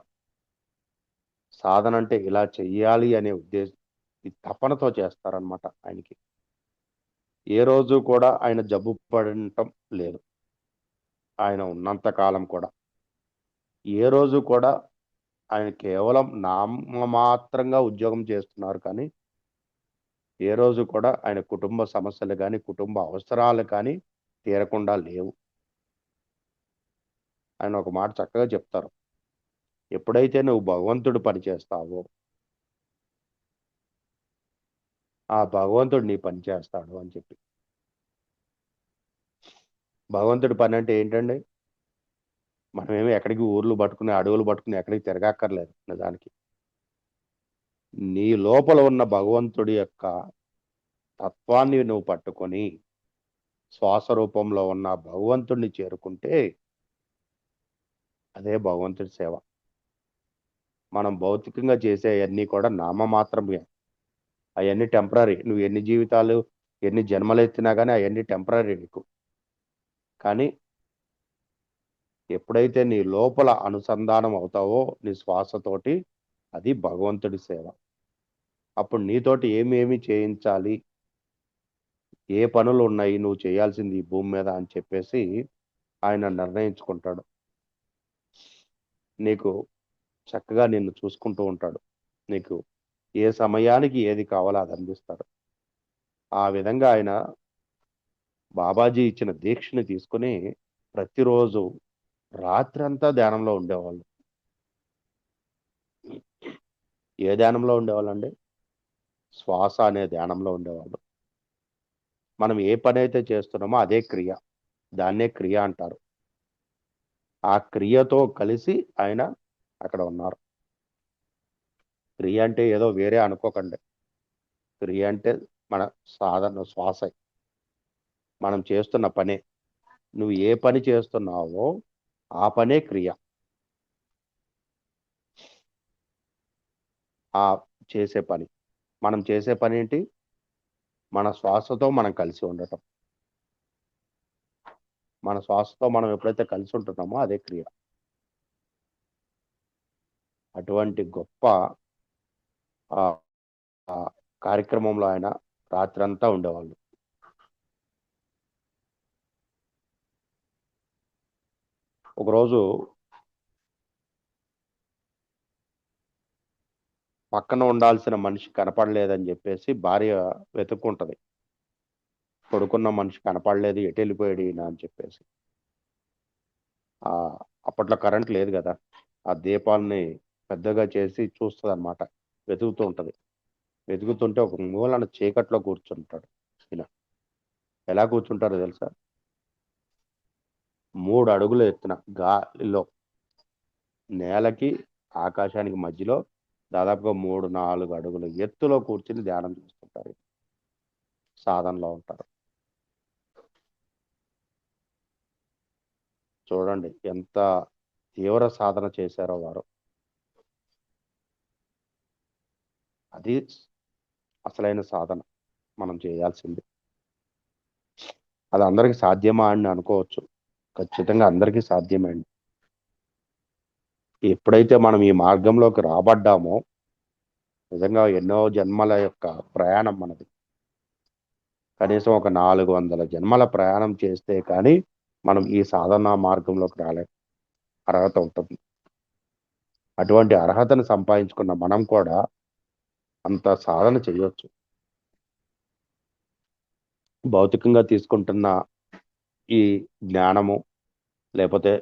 సాధన అంటే ఇలా చెయ్యాలి అనే తపనతో చేస్తారనమాట. ఆయనకి ఏ రోజు కూడా ఆయన జబ్బు పడటం లేదు. ఆయన ఉన్నంత కాలం కూడా ఏ రోజు కూడా ఆయన కేవలం నామమాత్రంగా ఉద్యోగం చేస్తున్నారు, కానీ ఏ రోజు కూడా ఆయన కుటుంబ సమస్యలు కానీ కుటుంబ అవసరాలు కానీ తీరకుండా లేవు. ఆయన ఒక మాట చక్కగా చెప్తారు, ఎప్పుడైతే నువ్వు భగవంతుడు పని చేస్తావో ఆ భగవంతుడు నీ పని చేస్తాడు అని చెప్పి. భగవంతుడి పని అంటే ఏంటండి? మనమేమి ఎక్కడికి ఊర్లు పట్టుకుని అడవులు పట్టుకుని ఎక్కడికి తిరగక్కర్లేదు. నిజానికి నీ లోపల ఉన్న భగవంతుడి యొక్క తత్వాన్ని నువ్వు పట్టుకొని శ్వాస రూపంలో ఉన్న భగవంతుడిని చేరుకుంటే అదే భగవంతుడి సేవ. మనం భౌతికంగా చేసే అవన్నీ కూడా నామమాత్రమే. అవన్నీ టెంపరీ. నువ్వు ఎన్ని జీవితాలు ఎన్ని జన్మలు ఎత్తినా కానీ అవన్నీ టెంపరీ నీకు. కానీ ఎప్పుడైతే నీ లోపల అనుసంధానం అవుతావో నీ శ్వాసతోటి, అది భగవంతుడి సేవ. అప్పుడు నీతోటి ఏమేమి చేయించాలి, ఏ పనులు ఉన్నాయి నువ్వు చేయాల్సింది ఈ భూమి మీద అని చెప్పేసి ఆయన నిర్ణయించుకుంటాడు. నీకు చక్కగా నిన్ను చూసుకుంటూ ఉంటాడు. నీకు ఏ సమయానికి ఏది కావాలో అది అందిస్తాడు. ఆ విధంగా ఆయన బాబాజీ ఇచ్చిన దీక్షని తీసుకుని ప్రతిరోజు రాత్రంతా ధ్యానంలో ఉండేవాళ్ళు. ఏ ధ్యానంలో ఉండేవాళ్ళండి? శ్వాస అనే ధ్యానంలో ఉండేవాళ్ళు. మనం ఏ పని అయితే చేస్తున్నామో అదే క్రియ, దాన్నే క్రియ అంటారు. ఆ క్రియతో కలిసి ఆయన అక్కడ ఉన్నారు. క్రియ అంటే ఏదో వేరే అనుకోకండి. క్రియ అంటే మన సాధన శ్వాస, మనం చేస్తున్న పనే. నువ్వు ఏ పని చేస్తున్నావో ఆ పనే క్రియ. ఆ చేసే పని, మనం చేసే పని ఏంటి? మన శ్వాసతో మనం కలిసి ఉండటం. మన శ్వాసతో మనం ఎప్పుడైతే కలిసి ఉంటున్నామో అదే క్రియ. అటువంటి గొప్ప ఆ ఆ కార్యక్రమంలో ఆయన రాత్రంతా ఉండేవాళ్ళు. ఒకరోజు పక్కన ఉండాల్సిన మనిషి కనపడలేదని చెప్పేసి భార్య వెతుక్కుంటది. పడుకున్న మనిషి కనపడలేదు, ఎటు వెళ్ళిపోయాడు ఈయన అని చెప్పేసి. ఆ అప్పట్లో కరెంట్ లేదు కదా, ఆ దీపాలని పెద్దగా చేసి చూస్తుంది అనమాట. వెతుకుతూ ఉంటది. వెతుకుతుంటే ఒక మూలన చీకట్లో కూర్చుంటాడు ఈయన. ఎలా కూర్చుంటారో తెలుసా? 3 అడుగుల ఎత్తున గాలిలో, నేలకి ఆకాశానికి మధ్యలో దాదాపుగా 3-4 అడుగుల ఎత్తులో కూర్చుని ధ్యానం చేస్తుంటారు. సాధనలో ఉంటారు. చూడండి ఎంత తీవ్ర సాధన చేశారో వారు. అది అసలైన సాధన మనం చేయాల్సింది. అది అందరికి సాధ్యమా అని అనుకోవచ్చు. ఖచ్చితంగా అందరికీ సాధ్యమే అండి. ఎప్పుడైతే మనం ఈ మార్గంలోకి రాబడ్డామో, నిజంగా ఎన్నో జన్మల యొక్క ప్రయాణం మనది. కనీసం ఒక 400 జన్మల ప్రయాణం చేస్తే కానీ మనం ఈ సాధనా మార్గంలోకి రాలేం. అర్హత ఉంటుంది. అటువంటి అర్హతను సంపాదించుకున్న మనం కూడా అంత సాధన చేయొచ్చు. భౌతికంగా తీసుకుంటున్న ఈ జ్ఞానము లేకపోతే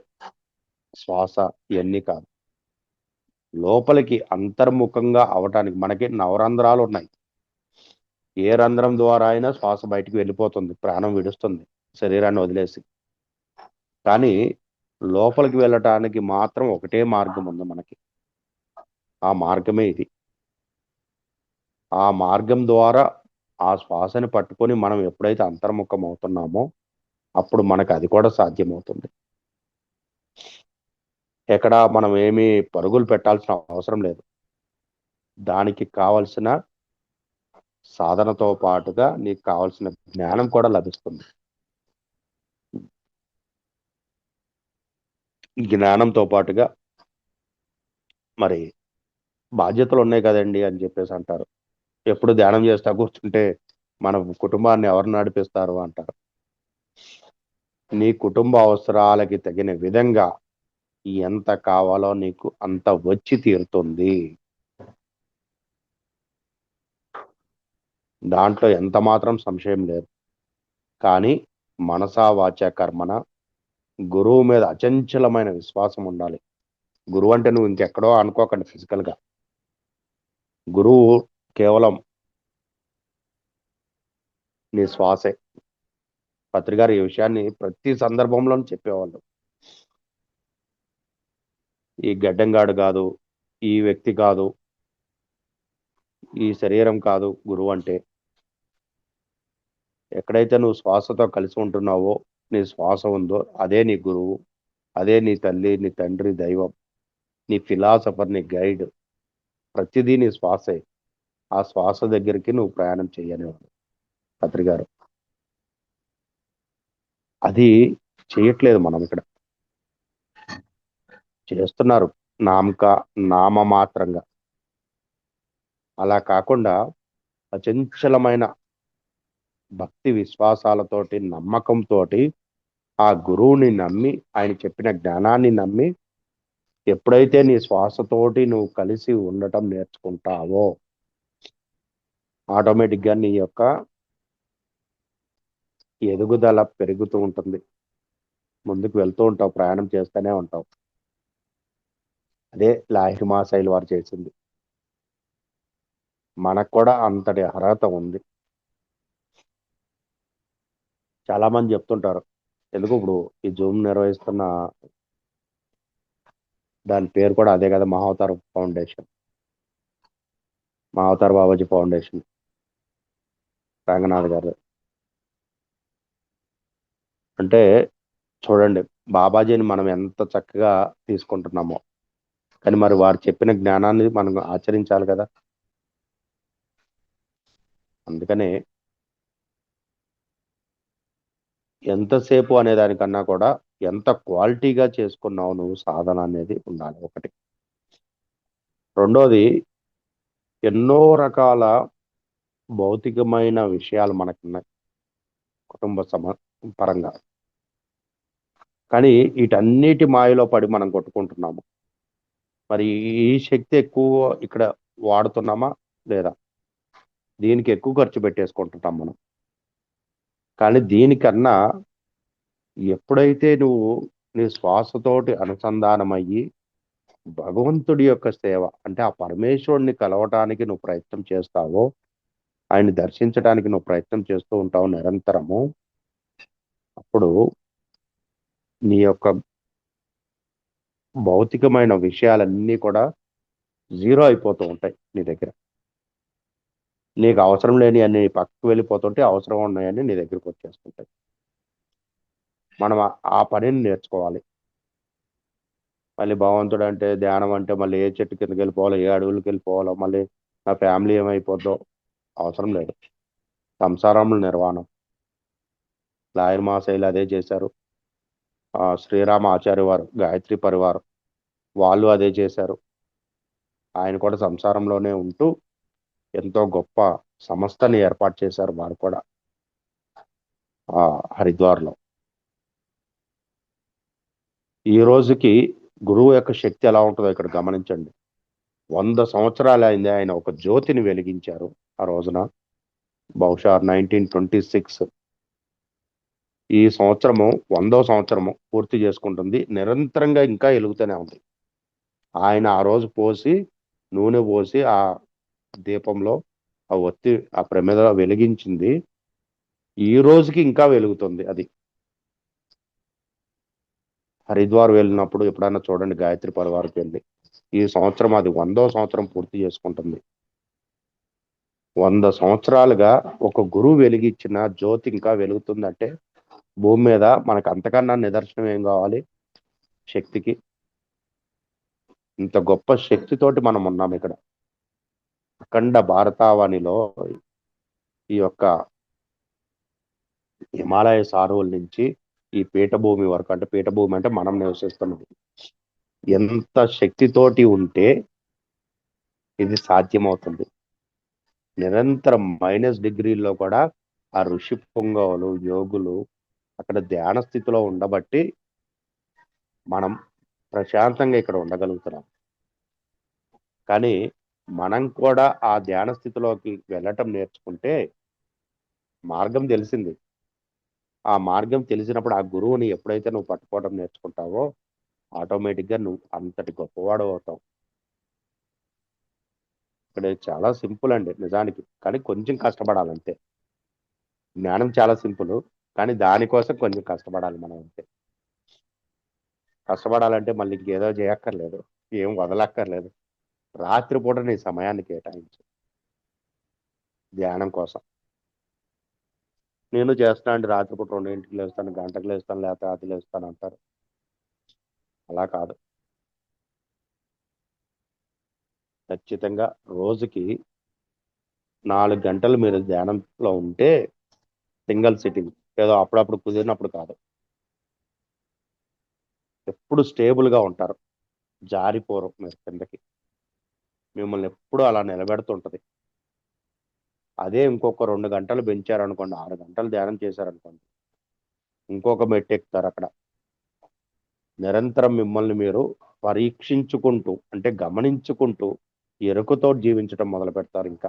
శ్వాస ఇవన్నీ కాదు. లోపలికి అంతర్ముఖంగా అవటానికి మనకి నవరంధ్రాలు ఉన్నాయి. ఏ రంధ్రం ద్వారా అయినా శ్వాస బయటికి వెళ్ళిపోతుంది, ప్రాణం విడుస్తుంది శరీరాన్ని వదిలేసి. కానీ లోపలికి వెళ్ళటానికి మాత్రం ఒకటే మార్గం ఉంది మనకి. ఆ మార్గమే ఇది. ఆ మార్గం ద్వారా ఆ శ్వాసని పట్టుకొని మనం ఎప్పుడైతే అంతర్ముఖం అవుతున్నామో అప్పుడు మనకు అది కూడా సాధ్యమవుతుంది. ఎక్కడ మనం ఏమీ పరుగులు పెట్టాల్సిన అవసరం లేదు. దానికి కావలసిన సాధనతో పాటుగా నీకు కావాల్సిన జ్ఞానం కూడా లభిస్తుంది. జ్ఞానంతో పాటుగా మరి బాధ్యతలు ఉన్నాయి కదండి అని చెప్పేసి అంటారు. ఎప్పుడు ధ్యానం చేస్తా కూర్చుంటే మన కుటుంబాన్ని ఎవరు నడిపిస్తారు అంటారు. నీ కుటుంబ అవసరాలకి తగిన విధంగా ఎంత కావాలో నీకు అంత వచ్చి తీరుతుంది. దాంట్లో ఎంత మాత్రం సంశయం లేదు. కానీ మనసా వాచ కర్మన గురువు మీద అచంచలమైన విశ్వాసం ఉండాలి. గురువు అంటే నువ్వు ఇంకెక్కడో అనుకోకండి ఫిజికల్గా. గురువు కేవలం నీ శ్వాసే. పత్రిగారు ఈ విషయాన్ని ప్రతి సందర్భంలోనూ చెప్పేవాళ్ళు. ఈ గడ్డంగాడు కాదు, ఈ వ్యక్తి కాదు, ఈ శరీరం కాదు గురువు అంటే. ఎక్కడైతే నువ్వు శ్వాసతో కలిసి ఉంటున్నావో, నీ శ్వాస ఉందో అదే నీ గురువు, అదే నీ తల్లి, నీ తండ్రి, దైవం, నీ ఫిలాసఫర్, నీ గైడ్. ప్రతిదీ నీ శ్వాసే. ఆ శ్వాస దగ్గరికి నువ్వు ప్రయాణం చేయనివాడు పత్రిగారు. అది చేయట్లేదు మనం ఇక్కడ. చేస్తున్నారు నామమాత్రంగా. అలా కాకుండా అచంచలమైన భక్తి విశ్వాసాలతోటి, నమ్మకంతోటి ఆ గురువుని నమ్మి ఆయన చెప్పిన జ్ఞానాన్ని నమ్మి ఎప్పుడైతే నీ శ్వాసతోటి నువ్వు కలిసి ఉండటం నేర్చుకుంటావో ఆటోమేటిక్గా నీ యొక్క ఎదుగుదల పెరుగుతూ ఉంటుంది. ముందుకు వెళ్తూ ఉంటావు, ప్రయాణం చేస్తూనే ఉంటావు. అదే లాహిరి మహాశైలు వారు చేసింది. మనకు కూడా అంతటి అర్హత ఉంది. చాలా మంది చెప్తుంటారు, ఎందుకు ఇప్పుడు ఈ జూమ్ నిర్వహిస్తున్న దాని పేరు కూడా అదే కదా, మహావతార్ ఫౌండేషన్, మహావతార్ బాబాజీ ఫౌండేషన్, రంగనాథ్ గారు. అంటే చూడండి, బాబాజీని మనం ఎంత చక్కగా తీసుకుంటున్నామో, కానీ మరి వారు చెప్పిన జ్ఞానాన్ని మనం ఆచరించాలి కదా. అందుకనే ఎంతసేపు అనే దానికన్నా కూడా ఎంత క్వాలిటీగా చేసుకున్నావు నువ్వు సాధన అనేది ఉండాలి ఒకటి. రెండోది, ఎన్నో రకాల భౌతికమైన విషయాలు మనకున్నాయి కుటుంబ పరంగా, కానీ వీటన్నిటి మాయలో పడి మనం కొట్టుకుంటున్నాము. మరి ఈ శక్తి ఎక్కువ ఇక్కడ వాడుతున్నామా లేదా? దీనికి ఎక్కువ ఖర్చు పెట్టేసుకుంటున్నాం మనం. కానీ దీనికన్నా ఎప్పుడైతే నువ్వు నీ శ్వాసతోటి అనుసంధానమయ్యి భగవంతుడి యొక్క సేవ అంటే ఆ పరమేశ్వరుడిని కలవటానికి నువ్వు ప్రయత్నం చేస్తావో, ఆయన్ని దర్శించడానికి నువ్వు ప్రయత్నం చేస్తూ ఉంటావు నిరంతరము, అప్పుడు నీ యొక్క భౌతికమైన విషయాలన్నీ కూడా జీరో అయిపోతూ ఉంటాయి నీ దగ్గర. నీకు అవసరం లేని అన్ని పక్కకు వెళ్ళిపోతుంటే, అవసరం ఉన్నాయని నీ దగ్గరికి వచ్చేస్తుంటాయి. మనం ఆ పనిని నేర్చుకోవాలి. మళ్ళీ భగవంతుడు అంటే, ధ్యానం అంటే మళ్ళీ ఏ చెట్టు కిందకి వెళ్ళిపోవాలో, ఏ అడవులకి వెళ్ళిపోవాలో, మళ్ళీ నా ఫ్యామిలీ ఏమైపోద్దో అవసరం లేదు. సంసారంలో నిర్వాణం. లాయర్ మహాశైలు అదే చేశారు. శ్రీరామ ఆచార్య వారు, గాయత్రి పరివారం వాళ్ళు అదే చేశారు. ఆయన కూడా సంసారంలోనే ఉంటూ ఎంతో గొప్ప సంస్థని ఏర్పాటు చేశారు వారు కూడా హరిద్వార్లో. ఈ రోజుకి గురువు యొక్క శక్తి ఎలా ఉంటుందో ఇక్కడ గమనించండి. 100 సంవత్సరాలు అయింది ఆయన ఒక జ్యోతిని వెలిగించారు ఆ రోజున. బహుశా 1926 ఈ సంవత్సరము 100వ సంవత్సరము పూర్తి చేసుకుంటుంది. నిరంతరంగా ఇంకా వెలుగుతూనే ఉంది. ఆయన ఆ రోజు నూనె పోసి ఆ దీపంలో ఆ ఒత్తి ఆ ప్రమిదలో వెలిగించింది. ఈ రోజుకి ఇంకా వెలుగుతుంది అది. హరిద్వార్ వెళ్ళినప్పుడు ఎప్పుడైనా చూడండి, గాయత్రి పరివార్కి వెళ్ళి. ఈ సంవత్సరం అది 100వ సంవత్సరం పూర్తి చేసుకుంటుంది. 100 సంవత్సరాలుగా ఒక గురువు వెలిగించిన జ్యోతి ఇంకా వెలుగుతుందంటే భూమి మీద మనకు అంతకన్నా నిదర్శనం ఏం కావాలి శక్తికి? ఇంత గొప్ప శక్తితోటి మనం ఉన్నాం ఇక్కడ. అఖండ భారతావనిలో ఈ యొక్క హిమాలయ సారువుల నుంచి ఈ పీఠభూమి వరకు, అంటే పీఠభూమి అంటే మనం నివసిస్తున్నది, ఎంత శక్తితోటి ఉంటే ఇది సాధ్యమవుతుంది. నిరంతరం -డిగ్రీల్లో కూడా ఆ ఋషి పుంగవులు, యోగులు అక్కడ ధ్యాన స్థితిలో ఉండబట్టి మనం ప్రశాంతంగా ఇక్కడ ఉండగలుగుతున్నాం. కానీ మనం కూడా ఆ ధ్యాన స్థితిలోకి వెళ్ళటం నేర్చుకుంటే మార్గం తెలిసింది. ఆ మార్గం తెలిసినప్పుడు ఆ గురువుని ఎప్పుడైతే నువ్వు పట్టుకోవడం నేర్చుకుంటావో ఆటోమేటిక్గా నువ్వు అంతటి గొప్పవాడు అవుతావు. ఇక్కడ చాలా సింపుల్ అండి నిజానికి, కానీ కొంచెం కష్టపడాలంతే. జ్ఞానం చాలా సింపుల్, కానీ దానికోసం కొంచెం కష్టపడాలి మనం అంతే. కష్టపడాలంటే మళ్ళీ ఇంకేదో చేయక్కర్లేదు, ఏం వదలక్కర్లేదు. రాత్రిపూట నీ సమయాన్ని కేటాయించు ధ్యానం కోసం. నేను చేస్తాను అండి, రాత్రిపూట 2ంటికి లేస్తాను, గంటకు లేస్తాను, లేకపోతే అది లేస్తాను అంటారు. అలా కాదు. ఖచ్చితంగా రోజుకి 4 గంటలు మీరు ధ్యానంలో ఉంటే, సింగిల్ సిట్టింగ్, ఏదో అప్పుడప్పుడు కుదిరినప్పుడు కాదు, ఎప్పుడు స్టేబుల్గా ఉంటారు, జారిపోరు మీరు కిందకి. మిమ్మల్ని ఎప్పుడు అలా నిలబెడుతుంటది. అదే ఇంకొక 2 గంటలు పెంచారనుకోండి, 6 గంటలు ధ్యానం చేశారనుకోండి, ఇంకొక మెట్టు ఎక్కుతారు అక్కడ. నిరంతరం మిమ్మల్ని మీరు పరీక్షించుకుంటూ, అంటే గమనించుకుంటూ ఎరుకతో జీవించడం మొదలు పెడతారు. ఇంకా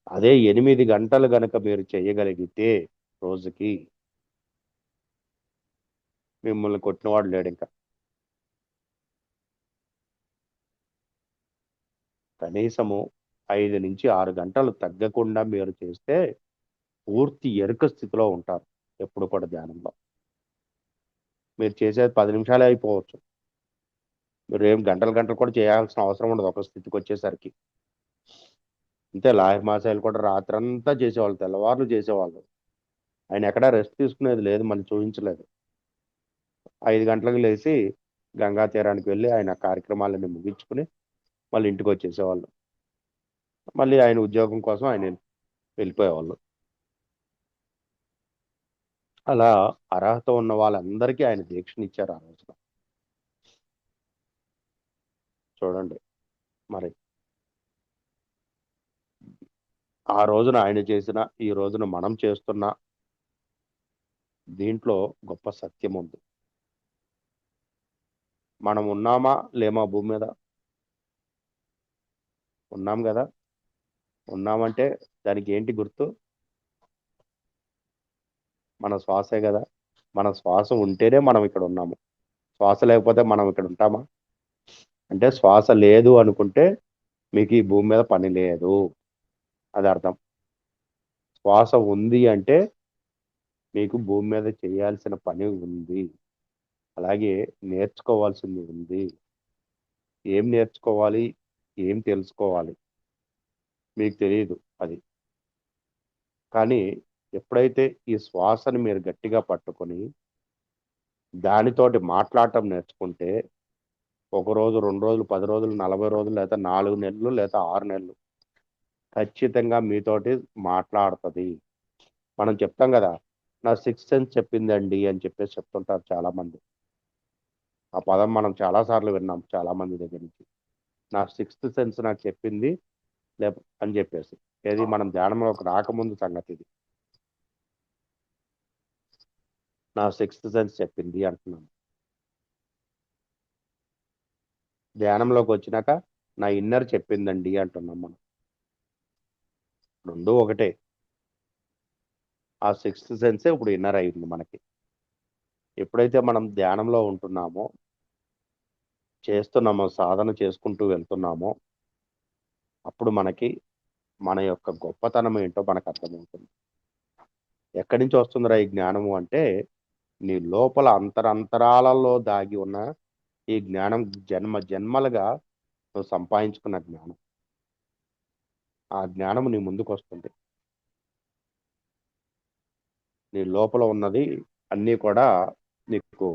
అదే 8 గంటలు గనక మీరు చేయగలిగితే రోజుకి, మిమ్మల్ని కొట్టినవాడు లేడు ఇంకా. కనీసము 5 నుంచి 6 గంటలు తగ్గకుండా మీరు చేస్తే పూర్తి ఎరుక స్థితిలో ఉంటారు ఎప్పుడు కూడా ధ్యానంలో. మీరు చేసేది 10 నిమిషాలే అయిపోవచ్చు. మీరు ఏం గంటలు గంటలు కూడా చేయాల్సిన అవసరం ఉండదు ఒక స్థితికి వచ్చేసరికి. అంతే, లాయర్ మాసాయిలు కూడా రాత్రంతా చేసేవాళ్ళు, తెల్లవారులు చేసేవాళ్ళు. ఆయన ఎక్కడా రెస్ట్ తీసుకునేది లేదు, మళ్ళీ చూపించలేదు. 5 గంటలకు లేచి గంగా తీరానికి వెళ్ళి ఆయన కార్యక్రమాలన్నీ ముగించుకుని మళ్ళీ ఇంటికి వచ్చేసేవాళ్ళు. మళ్ళీ ఆయన ఉద్యోగం కోసం ఆయన వెళ్ళిపోయేవాళ్ళు. అలా అర్హత ఉన్న వాళ్ళందరికీ ఆయన దీక్షనిచ్చారు ఆ రోజున. చూడండి మరి, ఆ రోజున ఆయన చేసిన, ఈ రోజున మనం చేస్తున్న దీంట్లో గొప్ప సత్యం ఉంది. మనం ఉన్నామా లేమా భూమి మీద? ఉన్నాం కదా. ఉన్నామంటే దానికి ఏంటి గుర్తు? మన శ్వాసే కదా. మన శ్వాస ఉంటేనే మనం ఇక్కడ ఉన్నాము. శ్వాస లేకపోతే మనం ఇక్కడ ఉంటామా? అంటే శ్వాస లేదు అనుకుంటే మీకు ఈ భూమి మీద పని లేదు, అది అర్థం. శ్వాస ఉంది అంటే మీకు భూమి మీద చేయాల్సిన పని ఉంది, అలాగే నేర్చుకోవాల్సింది ఉంది. ఏం నేర్చుకోవాలి, ఏం తెలుసుకోవాలి మీకు తెలియదు అది. కానీ ఎప్పుడైతే ఈ శ్వాసను మీరు గట్టిగా పట్టుకొని దానితోటి మాట్లాడటం నేర్చుకుంటే, 1 రోజు, 2 రోజులు, 10 రోజులు, 40 రోజులు, లేదా 4 నెలలు, లేదా 6 నెలలు ఖచ్చితంగా మీతోటి మాట్లాడుతుంది. మనం చెప్తాం కదా, నా సిక్స్త్ సెన్స్ చెప్పిందండి అని చెప్పేసి చెప్తుంటారు చాలా మంది. ఆ పదం మనం చాలా సార్లు విన్నాం చాలా మంది దగ్గర నుంచి. నా సిక్స్త్ సెన్స్ నాకు చెప్పింది అని చెప్పేసి. ఏది, మనం ధ్యానంలోకి రాకముందు సంగతి ఇది. నా సిక్స్త్ సెన్స్ చెప్పింది అంటున్నాను. ధ్యానంలోకి వచ్చినాక నా ఇన్నర్ చెప్పిందండి అంటున్నాం మనం. రెండు ఒకటే. ఆ సిక్స్త్ సెన్సే ఇప్పుడు ఇన్నర్ అయింది మనకి. ఎప్పుడైతే మనం ధ్యానంలో ఉంటున్నామో, చేస్తున్నామో, సాధన చేసుకుంటూ వెళ్తున్నామో, అప్పుడు మనకి మన యొక్క గొప్పతనం ఏంటో మనకు అర్థమవుతుంది. ఎక్కడి నుంచి వస్తుందిరా ఈ జ్ఞానము అంటే, నీ లోపల అంతరాలలో దాగి ఉన్న ఈ జ్ఞానం జన్మ జన్మలుగా నువ్వు సంపాదించుకున్న జ్ఞానం. ఆ జ్ఞానము నీ ముందుకు వస్తుంది. నీ లోపల ఉన్నది అన్నీ కూడా నీకు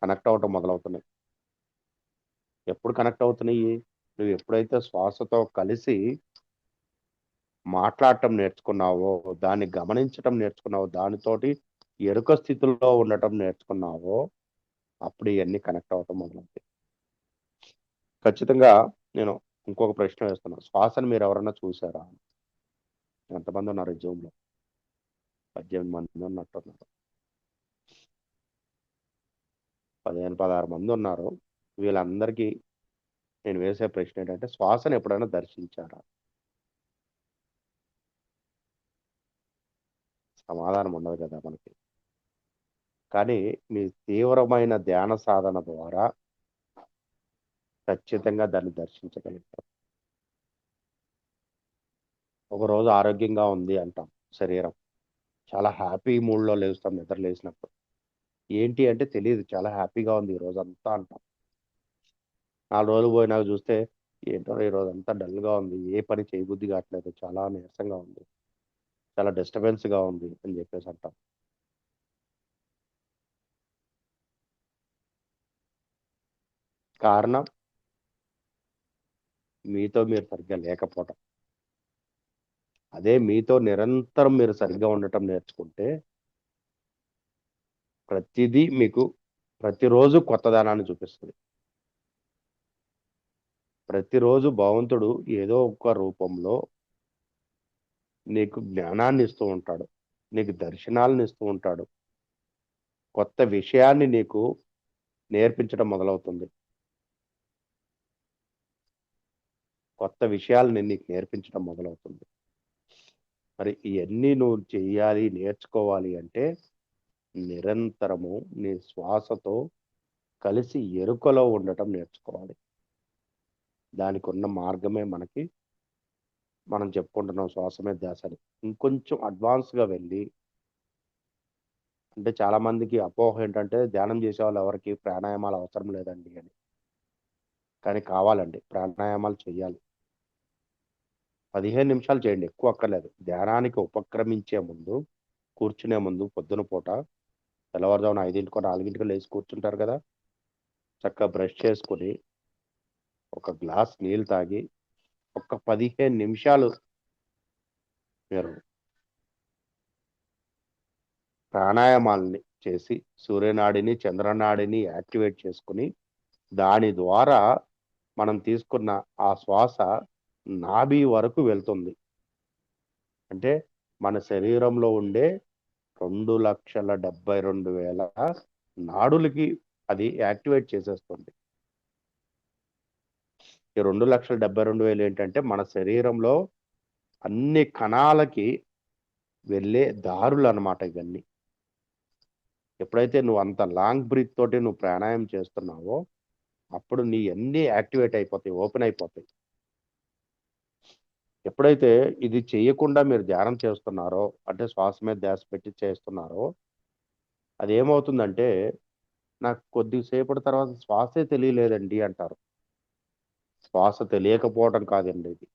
కనెక్ట్ అవ్వటం మొదలవుతున్నాయి. ఎప్పుడు కనెక్ట్ అవుతున్నాయి? నువ్వు ఎప్పుడైతే శ్వాసతో కలిసి మాట్లాడటం నేర్చుకున్నావో, దాన్ని గమనించటం నేర్చుకున్నావో, దానితోటి ఎరుక స్థితిలో ఉండటం నేర్చుకున్నావో, అప్పుడు ఇవన్నీ కనెక్ట్ అవ్వటం మొదలవుతాయి. ఖచ్చితంగా నేను ఇంకొక ప్రశ్న వేస్తున్నా. శ్వాసను మీరు ఎవరన్నా చూసారా? ఎంతమంది ఉన్నారు ఈ జూమ్లో? 18 మంది ఉన్నట్టున్నారు. 15-16 మంది ఉన్నారు. వీళ్ళందరికీ నేను వేసే ప్రశ్న ఏంటంటే, శ్వాసను ఎప్పుడైనా దర్శించారా? సమాధానం ఉండదు కదా మనకి. కానీ మీ తీవ్రమైన ధ్యాన సాధన ద్వారా ఖచ్చితంగా దాన్ని దర్శించగలుగుతాం. ఒకరోజు ఆరోగ్యంగా ఉంది అంటాం శరీరం. చాలా హ్యాపీ మూడ్‌లో లేస్తాం నిద్ర లేసినప్పుడు. ఏంటి అంటే తెలీదు, చాలా హ్యాపీగా ఉంది ఈ రోజంతా అంటాం. 4 రోజులు పోయినాక చూస్తే, ఏంటో ఈ రోజంతా డల్‌గా ఉంది, ఏ పని చేయబుద్ధి కావట్లేదు, చాలా నీరసంగా ఉంది, చాలా డిస్టర్బెన్స్‌గా ఉంది అని చెప్పేసి అంటాం. కారణం మీతో మీరు సరిగ్గా లేకపోవటం. అదే మీతో నిరంతరం మీరు సరిగ్గా ఉండటం నేర్చుకుంటే, ప్రతిదీ మీకు ప్రతిరోజు కొత్తదనాన్ని చూపిస్తుంది. ప్రతిరోజు భగవంతుడు ఏదో ఒక రూపంలో నీకు జ్ఞానాన్ని ఇస్తూ ఉంటాడు. నీకు దర్శనాలను ఇస్తూ ఉంటాడు. కొత్త విషయాన్ని నీకు నేర్పించడం మొదలవుతుంది. కొత్త విషయాలని నీకు నేర్పించడం మొదలవుతుంది. మరి ఇవన్నీ నువ్వు చెయ్యాలి, నేర్చుకోవాలి అంటే నిరంతరము నీ శ్వాసతో కలిసి ఎరుకలో ఉండటం నేర్చుకోవాలి. దానికి ఉన్న మార్గమే మనం చెప్పుకుంటున్నాం శ్వాస మీద ధ్యాస అని. ఇంకొంచెం అడ్వాన్స్గా వెళ్ళి, అంటే చాలా మందికి అపోహ ఏంటంటే ధ్యానం చేసే వాళ్ళు ఎవరికి ప్రాణాయామాలు అవసరం లేదండి అని. కానీ కావాలండి, ప్రాణాయామాలు చేయాలి. 15 నిమిషాలు చేయండి, ఎక్కువ అక్కర్లేదు. ధ్యానానికి ఉపక్రమించే ముందు, కూర్చునే ముందు పొద్దున పూట తెల్లవారుజామున 5కో 4కో లేచి కూర్చుంటారు కదా, చక్కగా బ్రష్ చేసుకుని ఒక గ్లాస్ నీళ్ళు తాగి ఒక 15 నిమిషాలు మీరు ప్రాణాయామాలని చేసి సూర్యనాడిని, చంద్రనాడిని యాక్టివేట్ చేసుకుని దాని ద్వారా మనం తీసుకున్న ఆ శ్వాస నాభి వరకు వెళ్తుంది. అంటే మన శరీరంలో ఉండే 2,72,000 నాడులకి అది యాక్టివేట్ చేసేస్తుంది. ఈ 2,72,000 ఏంటంటే మన శరీరంలో అన్ని కణాలకి వెళ్ళే దారులు అన్నమాట ఇవన్నీ. ఎప్పుడైతే నువ్వు అంత లాంగ్ బ్రీత్ తోటి నువ్వు ప్రాణాయామం చేస్తున్నావో అప్పుడు నీ అన్నీ యాక్టివేట్ అయిపోతాయి, ఓపెన్ అయిపోతాయి. ఎప్పుడైతే ఇది చేయకుండా మీరు ధ్యానం చేస్తున్నారో, అంటే శ్వాస మీద ధ్యాస పెట్టి చేస్తున్నారో, అది ఏమవుతుందంటే నాకు కొద్దిసేపటి తర్వాత శ్వాసే తెలియలేదండి అంటారు. శ్వాస తెలియకపోవడం కాదండి ఇది.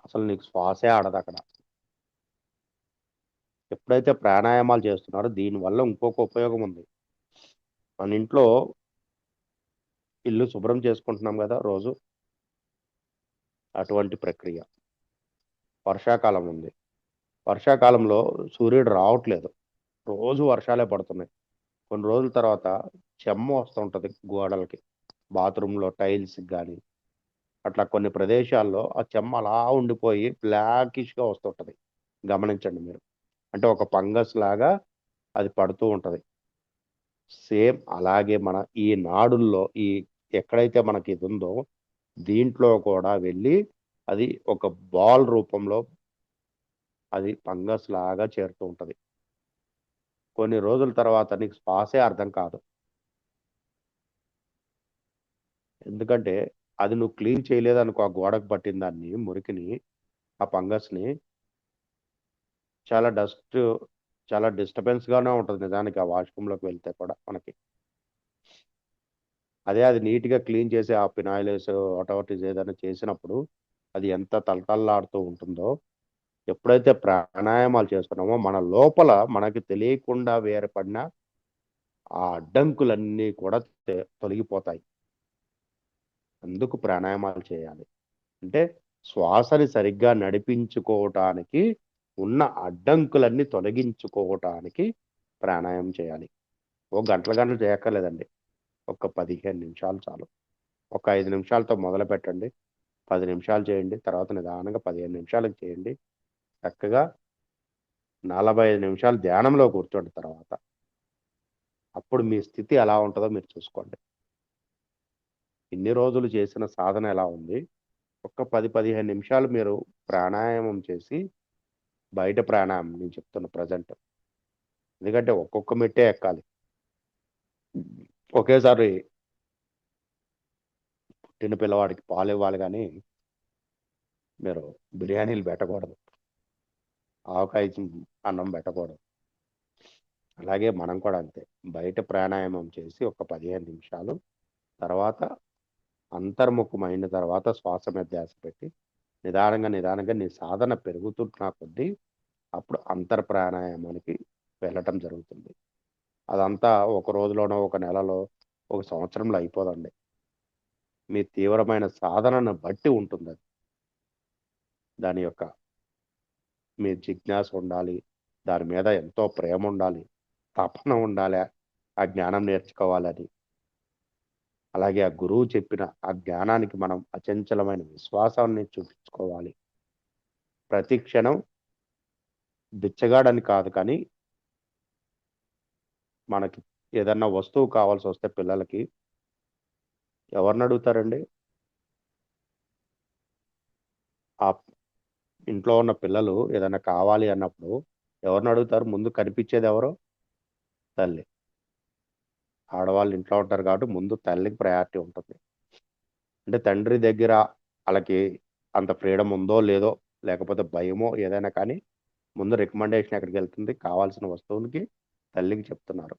అసలు నీకు శ్వాసే ఆడదు అక్కడ. ఎప్పుడైతే ప్రాణాయామాలు చేస్తున్నారో దీనివల్ల ఇంకొక ఉపయోగం ఉంది. మన ఇంట్లో ఇల్లు శుభ్రం చేసుకుంటున్నాం కదా రోజు, అటువంటి ప్రక్రియ. వర్షాకాలం ఉంది, వర్షాకాలంలో సూర్యుడు రావట్లేదు, రోజు వర్షాలే పడుతున్నాయి. కొన్ని రోజుల తర్వాత చెమ్మ వస్తుంటది గోడలకి, బాత్రూంలో టైల్స్ కానీ అట్లా కొన్ని ప్రదేశాల్లో ఆ చెమ్మ అలా ఉండిపోయి బ్లాకిష్గా వస్తుంటది. గమనించండి మీరు. అంటే ఒక ఫంగస్ లాగా అది పడుతూ ఉంటది. సేమ్ అలాగే మన ఈ నాడుల్లో ఎక్కడైతే మనకి ఇది ఉందో దీంట్లో కూడా వెళ్ళి అది ఒక బాల్ రూపంలో అది ఫంగస్ లాగా చేరుతూ ఉంటది. కొన్ని రోజుల తర్వాత నీకు శ్వాసే అర్థం కాదు. ఎందుకంటే అది నువ్వు క్లీన్ చేయలేదనుకో, ఆ గోడకు పట్టిన దాన్ని, మురికిని, ఆ ఫంగస్ని, చాలా డస్ట్, చాలా డిస్టర్బెన్స్గానే ఉంటుంది నిజానికి ఆ వాష్రూమ్లోకి వెళ్తే కూడా మనకి. అదే అది నీట్గా క్లీన్ చేసి ఆ ఫినాయిల్ వేసి వాట్ ఏదైనా చేసినప్పుడు అది ఎంత తలతల్లాడుతూ ఉంటుందో. ఎప్పుడైతే ప్రాణాయామాలు చేస్తున్నామో మన లోపల మనకి తెలియకుండా వేరపడిన ఆ అడ్డంకులన్నీ కూడా తొలగిపోతాయి. అందుకు ప్రాణాయామాలు చేయాలి. అంటే శ్వాసని సరిగ్గా నడిపించుకోవటానికి ఉన్న అడ్డంకులన్నీ తొలగించుకోవటానికి ప్రాణాయామం చేయాలి. ఓ గంటలు గంటలు చేయక్కర్లేదండి, ఒక 15 నిమిషాలు చాలు. ఒక 5 నిమిషాలతో మొదలు పెట్టండి, 10 నిమిషాలు చేయండి, తర్వాత నిదానంగా 15 నిమిషాలకు చేయండి. చక్కగా 45 నిమిషాలు ధ్యానంలో కూర్చోండి. తర్వాత అప్పుడు మీ స్థితి ఎలా ఉంటుందో మీరు చూసుకోండి. ఇన్ని రోజులు చేసిన సాధన ఎలా ఉంది, ఒక్క 10-15 నిమిషాలు మీరు ప్రాణాయామం చేసి, బయట ప్రాణాయామం నేను చెప్తున్న ప్రజెంట్. ఎందుకంటే ఒక్కొక్క మెట్టే ఎక్కాలి. ఒకేసారి పుట్టిన పిల్లవాడికి పాలు ఇవ్వాలి కానీ మీరు బిర్యానీలు పెట్టకూడదు, ఆవకాయ అన్నం పెట్టకూడదు. అలాగే మనం కూడా అంతే. బయట ప్రాణాయామం చేసి ఒక 15 నిమిషాలు తర్వాత అంతర్ముఖమైన తర్వాత శ్వాస మీద ధ్యాస పెట్టి నిదానంగా నీ సాధన పెరుగుతున్న కొద్దీ అప్పుడు అంతర్ ప్రాణాయామానికి వెళ్ళటం జరుగుతుంది. అదంతా ఒక రోజులోనో, ఒక నెలలో, ఒక సంవత్సరంలో అయిపోదండి. మీ తీవ్రమైన సాధనను బట్టి ఉంటుంది అది. దాని యొక్క మీ జిజ్ఞాస ఉండాలి, దాని మీద ఎంతో ప్రేమ ఉండాలి, తపన ఉండాలి ఆ జ్ఞానం నేర్చుకోవాలని. అలాగే ఆ గురువు చెప్పిన ఆ జ్ఞానానికి మనం అచంచలమైన విశ్వాసాన్ని చూపించుకోవాలి. ప్రతి క్షణం బిచ్చగాడని కాదు కానీ మనకి ఏదన్నా వస్తువు కావాల్సి వస్తే పిల్లలకి ఎవరిని అడుగుతారండి? ఆ ఇంట్లో ఉన్న పిల్లలు ఏదైనా కావాలి అన్నప్పుడు ఎవరిని అడుగుతారు? ముందు కనిపించేది ఎవరు? తల్లి. ఆడవాళ్ళు ఇంట్లో ఉంటారు కాబట్టి ముందు తల్లికి ప్రయారిటీ ఉంటుంది. అంటే తండ్రి దగ్గర వాళ్ళకి అంత ఫ్రీడమ్ ఉందో లేదో, లేకపోతే భయమో ఏదైనా కానీ ముందు రికమెండేషన్ ఎక్కడికి వెళ్తుంది? కావాల్సిన వస్తువునికి తల్లికి చెప్తున్నారు.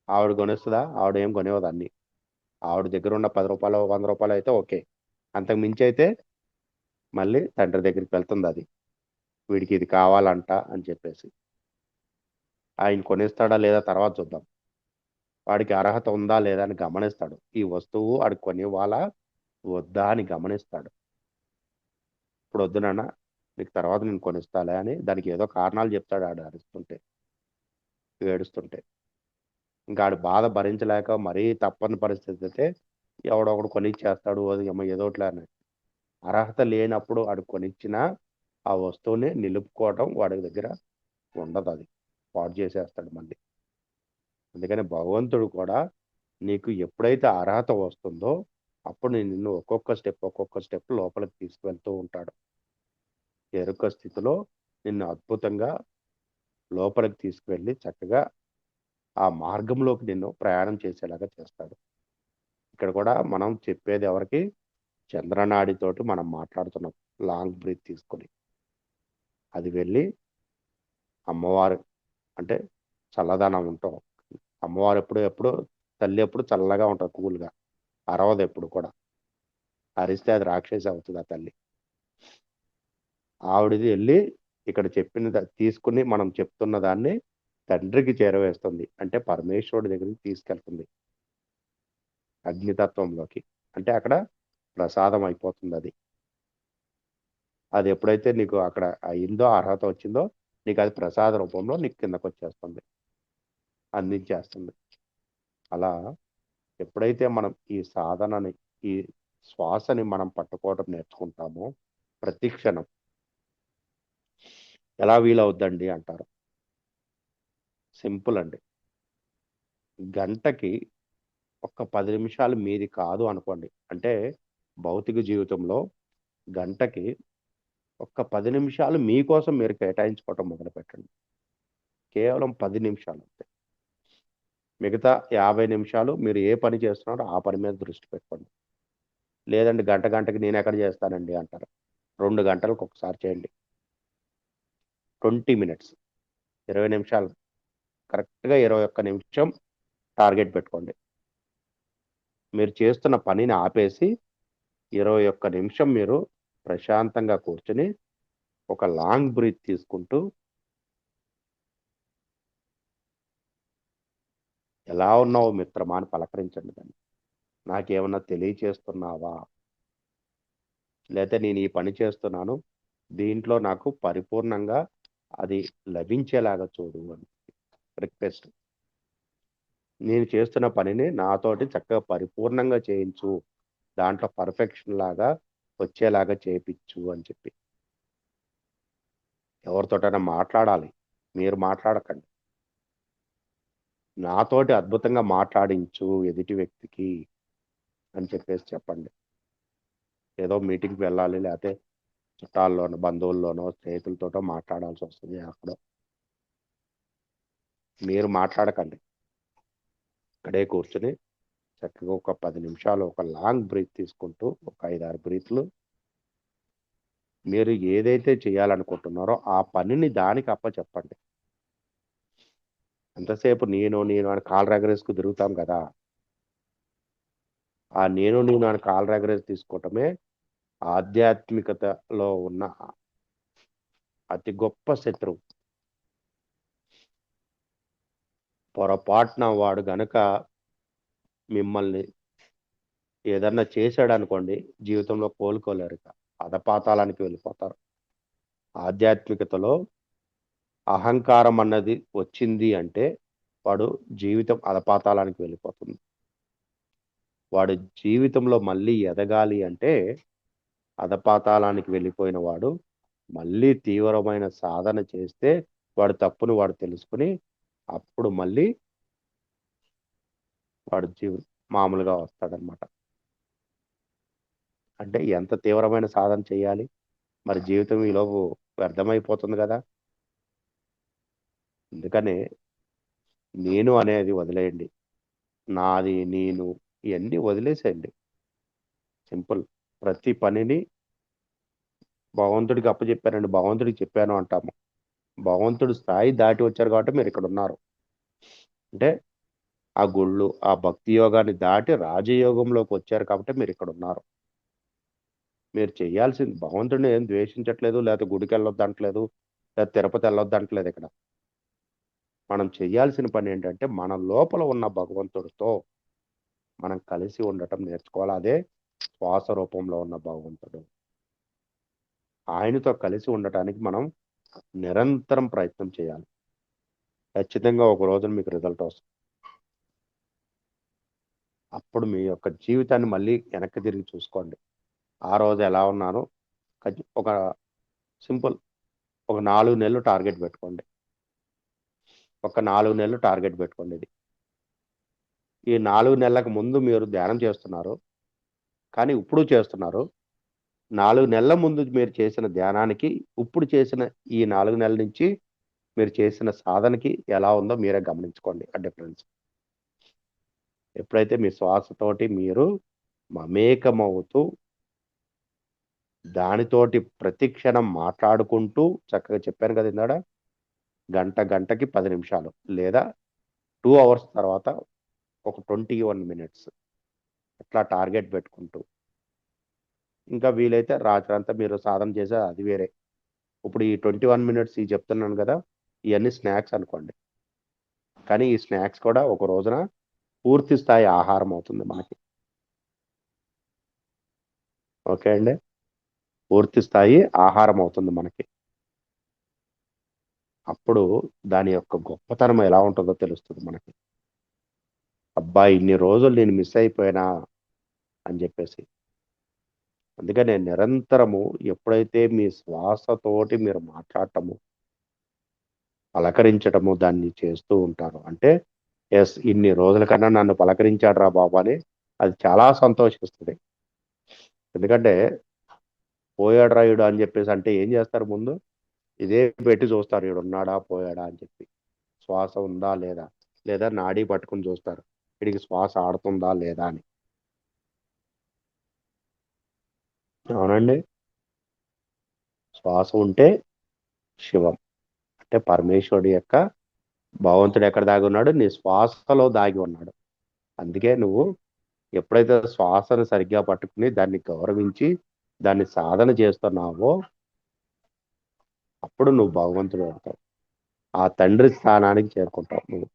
ఆవిడ కొనిస్తుందా? ఆవిడ ఏం కొనివ్వదు అన్ని. ఆవిడ దగ్గర ఉన్న 10 రూపాయలు 100 రూపాయలు అయితే ఓకే. అంతకు మించి అయితే మళ్ళీ తండ్రి దగ్గరికి వెళ్తుంది అది. వీడికి ఇది కావాలంట అని చెప్పేసి. ఆయన కొనిస్తాడా లేదా తర్వాత చూద్దాం. వాడికి అర్హత ఉందా లేదా అని గమనిస్తాడు. ఈ వస్తువు వాడికి కొనివ్వాలా వద్దా అని గమనిస్తాడు. ఇప్పుడు వద్దు నాన్న, నీకు తర్వాత నేను కొనిస్తాలే అని దానికి ఏదో కారణాలు చెప్తాడు ఆడు అరుస్తుంటే, ఏడుస్తుంటే. ఇంకా ఆడు బాధ భరించలేక మరీ తప్పని పరిస్థితి అయితే ఎవడో ఒకడు కొనిచ్చేస్తాడు. అది ఏదో ఒకటిలే అని. అర్హత లేనప్పుడు ఆడు కొనిచ్చినా ఆ వస్తువుని నిలుపుకోవడం వాడి దగ్గర ఉండదు. అది పాడు చేసేస్తాడు మళ్ళీ. అందుకని భగవంతుడు కూడా నీకు ఎప్పుడైతే అర్హత వస్తుందో అప్పుడు నిన్ను ఒక్కొక్క స్టెప్ లోపలికి తీసుకువెళ్తూ ఉంటాడు. ఎరుక స్థితిలో నిన్ను అద్భుతంగా లోపలికి తీసుకువెళ్ళి చక్కగా ఆ మార్గంలోకి నిన్ను ప్రయాణం చేసేలాగా చేస్తాడు. ఇక్కడ కూడా మనం చెప్పేది ఎవరికి? చంద్రనాడితోటి మనం మాట్లాడుతున్నాం. లాంగ్ బ్రీత్ తీసుకొని అది వెళ్ళి అమ్మవారు అంటే చల్లదనం ఉంటాం. అమ్మవారు ఎప్పుడు తల్లి ఎప్పుడు చల్లగా ఉంటుంది, కూల్గా అరవదు ఎప్పుడు కూడా. అరిస్తే అది రాక్షసి అవుతుంది ఆ తల్లి. ఆవిడది వెళ్ళి ఇక్కడ చెప్పిన తీసుకుని మనం చెప్తున్న దాన్ని తండ్రికి చేరవేస్తుంది. అంటే పరమేశ్వరుడి దగ్గరికి తీసుకెళ్తుంది అగ్నితత్వంలోకి. అంటే అక్కడ ప్రసాదం అయిపోతుంది అది. అది ఎప్పుడైతే నీకు అక్కడ అయిందో, అర్హత వచ్చిందో, నీకు అది ప్రసాద రూపంలో నీకు కిందకు వచ్చేస్తుంది, అందించేస్తుంది. అలా ఎప్పుడైతే మనం ఈ సాధనని, ఈ శ్వాసని మనం పట్టుకోవడం నేర్చుకుంటామో ప్రతి క్షణం ఎలా వీలవుద్దండి అంటారు. సింపుల్ అండి. గంటకి ఒక్క 10 నిమిషాలు మీది కాదు అనుకోండి. అంటే భౌతిక జీవితంలో గంటకి ఒక్క 10 నిమిషాలు మీకోసం మీరు కేటాయించుకోవటం మొదలుపెట్టండి. కేవలం 10 నిమిషాలు అంతే. మిగతా 50 నిమిషాలు మీరు ఏ పని చేస్తున్నారో ఆ పని మీద దృష్టి పెట్టుకోండి. లేదండి గంటకి నేనెక్కడ చేస్తానండి అంటారు. 2 గంటలకు ఒకసారి చేయండి. 20 మినిట్స్, 20 నిమిషాలు, కరెక్ట్‌గా 21 నిమిషం టార్గెట్ పెట్టుకోండి. మీరు చేస్తున్న పనిని ఆపేసి 21 నిమిషం మీరు ప్రశాంతంగా కూర్చొని ఒక లాంగ్ బ్రీత్ తీసుకుంటూ ఎలా ఉన్నావు మిత్రమా అని పలకరించండి దాన్ని. నాకేమన్నా తెలియచేస్తున్నావా? లేతే నేను ఈ పని చేస్తున్నాను, దీంట్లో నాకు పరిపూర్ణంగా అది లభించేలాగా చూడు అని రిక్వెస్ట్. నేను చేస్తున్న పనిని నాతోటి చక్కగా పరిపూర్ణంగా చేయించు, దాంట్లో పర్ఫెక్షన్ లాగా వచ్చేలాగా చేపించు అని చెప్పి. ఎవరితోటైనా మాట్లాడాలి, మీరు మాట్లాడకండి. నాతోటి అద్భుతంగా మాట్లాడించు ఎదుటి వ్యక్తికి అని చెప్పేసి చెప్పండి. ఏదో మీటింగ్కి వెళ్ళాలి, లేకపోతే చుట్టాల్లోనో, బంధువుల్లోనో, స్నేహితులతోటో మాట్లాడాల్సి వస్తుంది. అక్కడ మీరు మాట్లాడకండి. ఇక్కడే కూర్చొని చక్కగా ఒక 10 నిమిషాలు ఒక లాంగ్ బ్రీత్ తీసుకుంటూ ఒక 5, 6 బ్రీత్లు మీరు ఏదైతే చేయాలనుకుంటున్నారో ఆ పనిని దానికి అప్పచెప్పండి. ఎంతసేపు నేను అని కాళ్ళు రెగరేసుకు తిరుగుతాం కదా! ఆ నేను అని కాళ్ళు రెగరేసి తీసుకోవటమే ఆధ్యాత్మికతలో ఉన్న అతి గొప్ప శత్రువు. పొరపాటున వాడు గనక మిమ్మల్ని ఏదన్నా చేశాడనుకోండి, జీవితంలో కోలుకోలేరు ఇక. అధపాతాళానికి వెళ్ళిపోతారు. ఆధ్యాత్మికతలో అహంకారం అన్నది వచ్చింది అంటే వాడు జీవితం అధపాతాళానికి వెళ్ళిపోతుంది. వాడు జీవితంలో మళ్ళీ ఎదగాలి అంటే అధపాతాళానికి వెళ్ళిపోయిన వాడు మళ్ళీ తీవ్రమైన సాధన చేస్తే వాడు తప్పును వాడు తెలుసుకుని అప్పుడు మళ్ళీ వాడు మామూలుగా వస్తాడనమాట. అంటే ఎంత తీవ్రమైన సాధన చేయాలి, మరి జీవితం ఈలోపు వ్యర్థమైపోతుంది కదా. అందుకనే నేను అనేది వదిలేయండి, నాది నేను ఇవన్నీ వదిలేసేయండి. సింపుల్. ప్రతి పనిని భగవంతుడికి అప్పచెప్పానండి, భగవంతుడికి చెప్పాను అంటాము. భగవంతుడి స్థాయి దాటి వచ్చారు కాబట్టి మీరు ఇక్కడ ఉన్నారు. అంటే ఆ గుళ్ళు ఆ భక్తి యోగాన్ని దాటి రాజయోగంలోకి వచ్చారు కాబట్టి మీరు ఇక్కడ ఉన్నారు. మీరు చేయాల్సింది, భగవంతుడిని ఏం ద్వేషించట్లేదు, లేకపోతే గుడికి వెళ్ళొద్దంటలేదు, లేదా తిరుపతి వెళ్ళొద్దంటలేదు. ఇక్కడ మనం చేయాల్సిన పని ఏంటంటే మన లోపల ఉన్న భగవంతుడితో మనం కలిసి ఉండటం నేర్చుకోవాలి. అదే శ్వాస రూపంలో ఉన్న భగవంతుడు. ఆయనతో కలిసి ఉండటానికి మనం నిరంతరం ప్రయత్నం చేయాలి. ఖచ్చితంగా ఒక రోజున మీకు రిజల్ట్ వస్తుంది. అప్పుడు మీ యొక్క జీవితాన్ని మళ్ళీ వెనక్కి తిరిగి చూసుకోండి. ఆ రోజు ఎలా ఉన్నానో ఒక సింపుల్ ఒక 4 నెలలు టార్గెట్ పెట్టుకోండి. ఒక 4 నెలలు టార్గెట్ పెట్టుకోండి. ఇది ఈ 4 నెలలకు ముందు మీరు ధ్యానం చేస్తున్నారు, కానీ ఇప్పుడు చేస్తున్నారు. 4 నెలల ముందు మీరు చేసిన ధ్యానానికి ఇప్పుడు చేసిన ఈ 4 నెలల నుంచి మీరు చేసిన సాధనకి ఎలా ఉందో మీరే గమనించుకోండి ఆ డిఫరెన్స్. ఎప్పుడైతే మీ శ్వాసతోటి మీరు మమేకమవుతూ దానితోటి ప్రతి క్షణం మాట్లాడుకుంటూ, చక్కగా చెప్పాను కదా ఇందాడ, గంటకి 10 నిమిషాలు లేదా 2 అవర్స్ తర్వాత ఒక 21 మినిట్స్ అట్లా టార్గెట్ పెట్టుకుంటూ, ఇంకా వీలైతే రాత్రంతా మీరు సాధన చేసే అది వేరే. ఇప్పుడు ఈ 21 మినిట్స్ ఈ చెప్తున్నాను కదా, ఇవన్నీ స్నాక్స్ అనుకోండి. కానీ ఈ స్నాక్స్ కూడా ఒక రోజున పూర్తి స్థాయి ఆహారం అవుతుంది మనకి. ఓకే అండి, పూర్తి స్థాయి ఆహారం అవుతుంది మనకి. అప్పుడు దాని యొక్క గొప్పతనం ఎలా ఉంటుందో తెలుస్తుంది మనకి. అబ్బా, ఇన్ని రోజులు నేను మిస్ అయిపోయినా అని చెప్పేసి. అందుకనే నిరంతరము ఎప్పుడైతే మీ శ్వాసతోటి మీరు మాట్లాడటము, పలకరించటము దాన్ని చేస్తూ ఉంటారు అంటే, ఎస్, ఇన్ని రోజుల కన్నా నన్ను పలకరించాడు రా బాబు అని అది చాలా సంతోషిస్తుంది. ఎందుకంటే పోయాడు రా ఈడు అని చెప్పేసి అంటే ఏం చేస్తారు, ముందు ఇదే పెట్టి చూస్తారు, ఈడు ఉన్నాడా పోయాడా అని చెప్పి. శ్వాస ఉందా లేదా, లేదా నాడీ పట్టుకుని చూస్తారు, వీడికి శ్వాస ఆడుతుందా లేదా అని. అవునండి, శ్వాస ఉంటే శివం అంటే పరమేశ్వరుడి యొక్క, భగవంతుడు ఎక్కడ దాగి ఉన్నాడు, నీ శ్వాసలో దాగి ఉన్నాడు. అందుకే నువ్వు ఎప్పుడైతే శ్వాసను సరిగ్గా పట్టుకుని దాన్ని గౌరవించి దాన్ని సాధన చేస్తున్నావో అప్పుడు నువ్వు భగవంతుడు అవుతావు. ఆ తండ్రి స్థానానికి చేరుకుంటావు. నువ్వు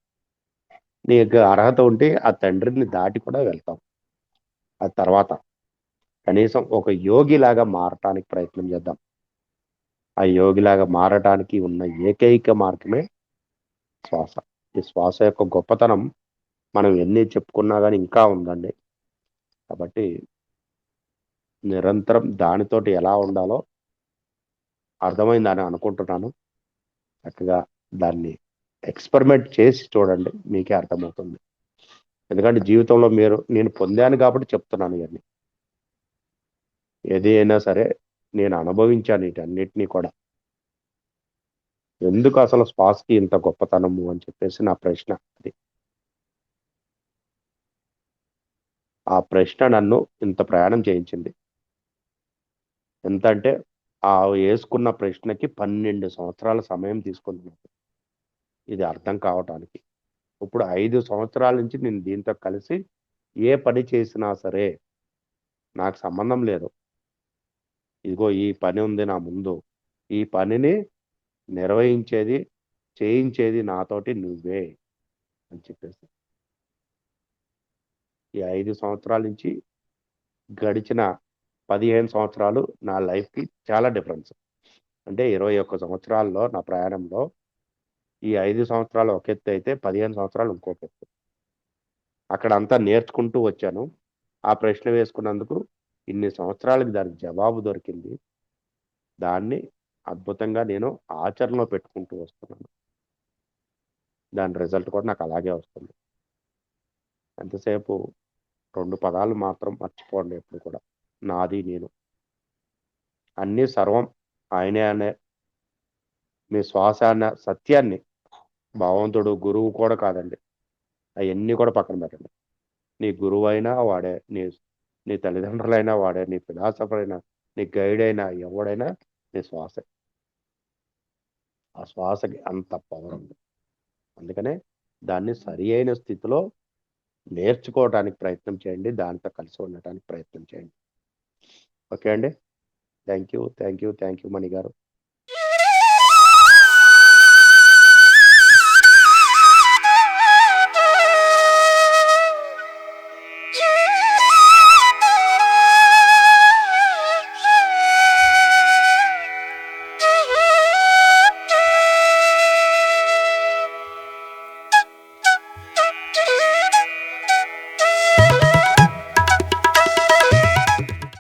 నీకు అర్హత ఉంటే ఆ తండ్రిని దాటి కూడా వెళ్తావు. ఆ తర్వాత కనీసం ఒక యోగిలాగా మారటానికి ప్రయత్నం చేద్దాం. ఆ యోగిలాగా మారటానికి ఉన్న ఏకైక మార్గమే శ్వాస. ఈ శ్వాస యొక్క గొప్పతనం మనం ఎన్ని చెప్పుకున్నా కానీ ఇంకా ఉందండి. కాబట్టి నిరంతరం దానితోటి ఎలా ఉండాలో అర్థమైందని అనుకుంటున్నాను. చక్కగా దాన్ని ఎక్స్పెరిమెంట్ చేసి చూడండి, మీకే అర్థమవుతుంది. ఎందుకంటే జీవితంలో నేను పొందాను కాబట్టి చెప్తున్నాను ఇవన్నీ. ఏది అయినా సరే నేను అనుభవించాను వీటన్నిటినీ కూడా. ఎందుకు అసలు శ్వాసకి ఇంత గొప్పతనము అని చెప్పేసి నా ప్రశ్న. అది ఆ ప్రశ్న నన్ను ఇంత ప్రయాణం చేయించింది. ఎంత అంటే ఆ వేసుకున్న ప్రశ్నకి 12 సంవత్సరాల సమయం తీసుకుంటున్నాను ఇది అర్థం కావటానికి. ఇప్పుడు 5 సంవత్సరాల నుంచి నేను దీంతో కలిసి ఏ పని చేసినా సరే నాకు సంబంధం లేదు. ఇదిగో ఈ పని ఉంది నా ముందు, ఈ పనిని నిర్వహించేది చేయించేది నాతోటి నువ్వే అని చెప్పేసి. ఈ 5 సంవత్సరాల నుంచి గడిచిన 15 సంవత్సరాలు నా లైఫ్కి చాలా డిఫరెన్స్. అంటే 21 సంవత్సరాల్లో నా ప్రయాణంలో ఈ 5 సంవత్సరాలు ఒక ఎత్తు అయితే 15 సంవత్సరాలు ఇంకొక ఎత్తు. అక్కడ అంతా నేర్చుకుంటూ వచ్చాను. ఆ ప్రశ్న వేసుకున్నందుకు ఇన్ని సంవత్సరాలకి దానికి జవాబు దొరికింది. దాన్ని అద్భుతంగా నేను ఆచరణలో పెట్టుకుంటూ వస్తున్నాను. దాని రిజల్ట్ కూడా నాకు అలాగే వస్తుంది. ఎంతసేపు 2 పదాలు మాత్రం మర్చిపోండి ఎప్పుడు కూడా. నాది నేను. అన్నీ సర్వం ఆయనే అనే మీ శ్వాస అన్న సత్యాన్ని భగవంతుడు, గురువు కూడా కాదండి. అయన్నీ కూడా పక్కన పెట్టండి. నీ గురువైనా వాడే, నీ తల్లిదండ్రులైనా వాడే, నీ ఫిలాసఫర్ అయినా, నీ గైడ్ అయినా, ఎవడైనా నీ శ్వాసే. ఆ శ్వాసకి అంత పవర్ ఉంది. అందుకనే దాన్ని సరి అయిన స్థితిలో నేర్చుకోవడానికి ప్రయత్నం చేయండి. దాంతో కలిసి ఉండటానికి ప్రయత్నం చేయండి. ఓకే అండి. థ్యాంక్ యూ మణి గారు.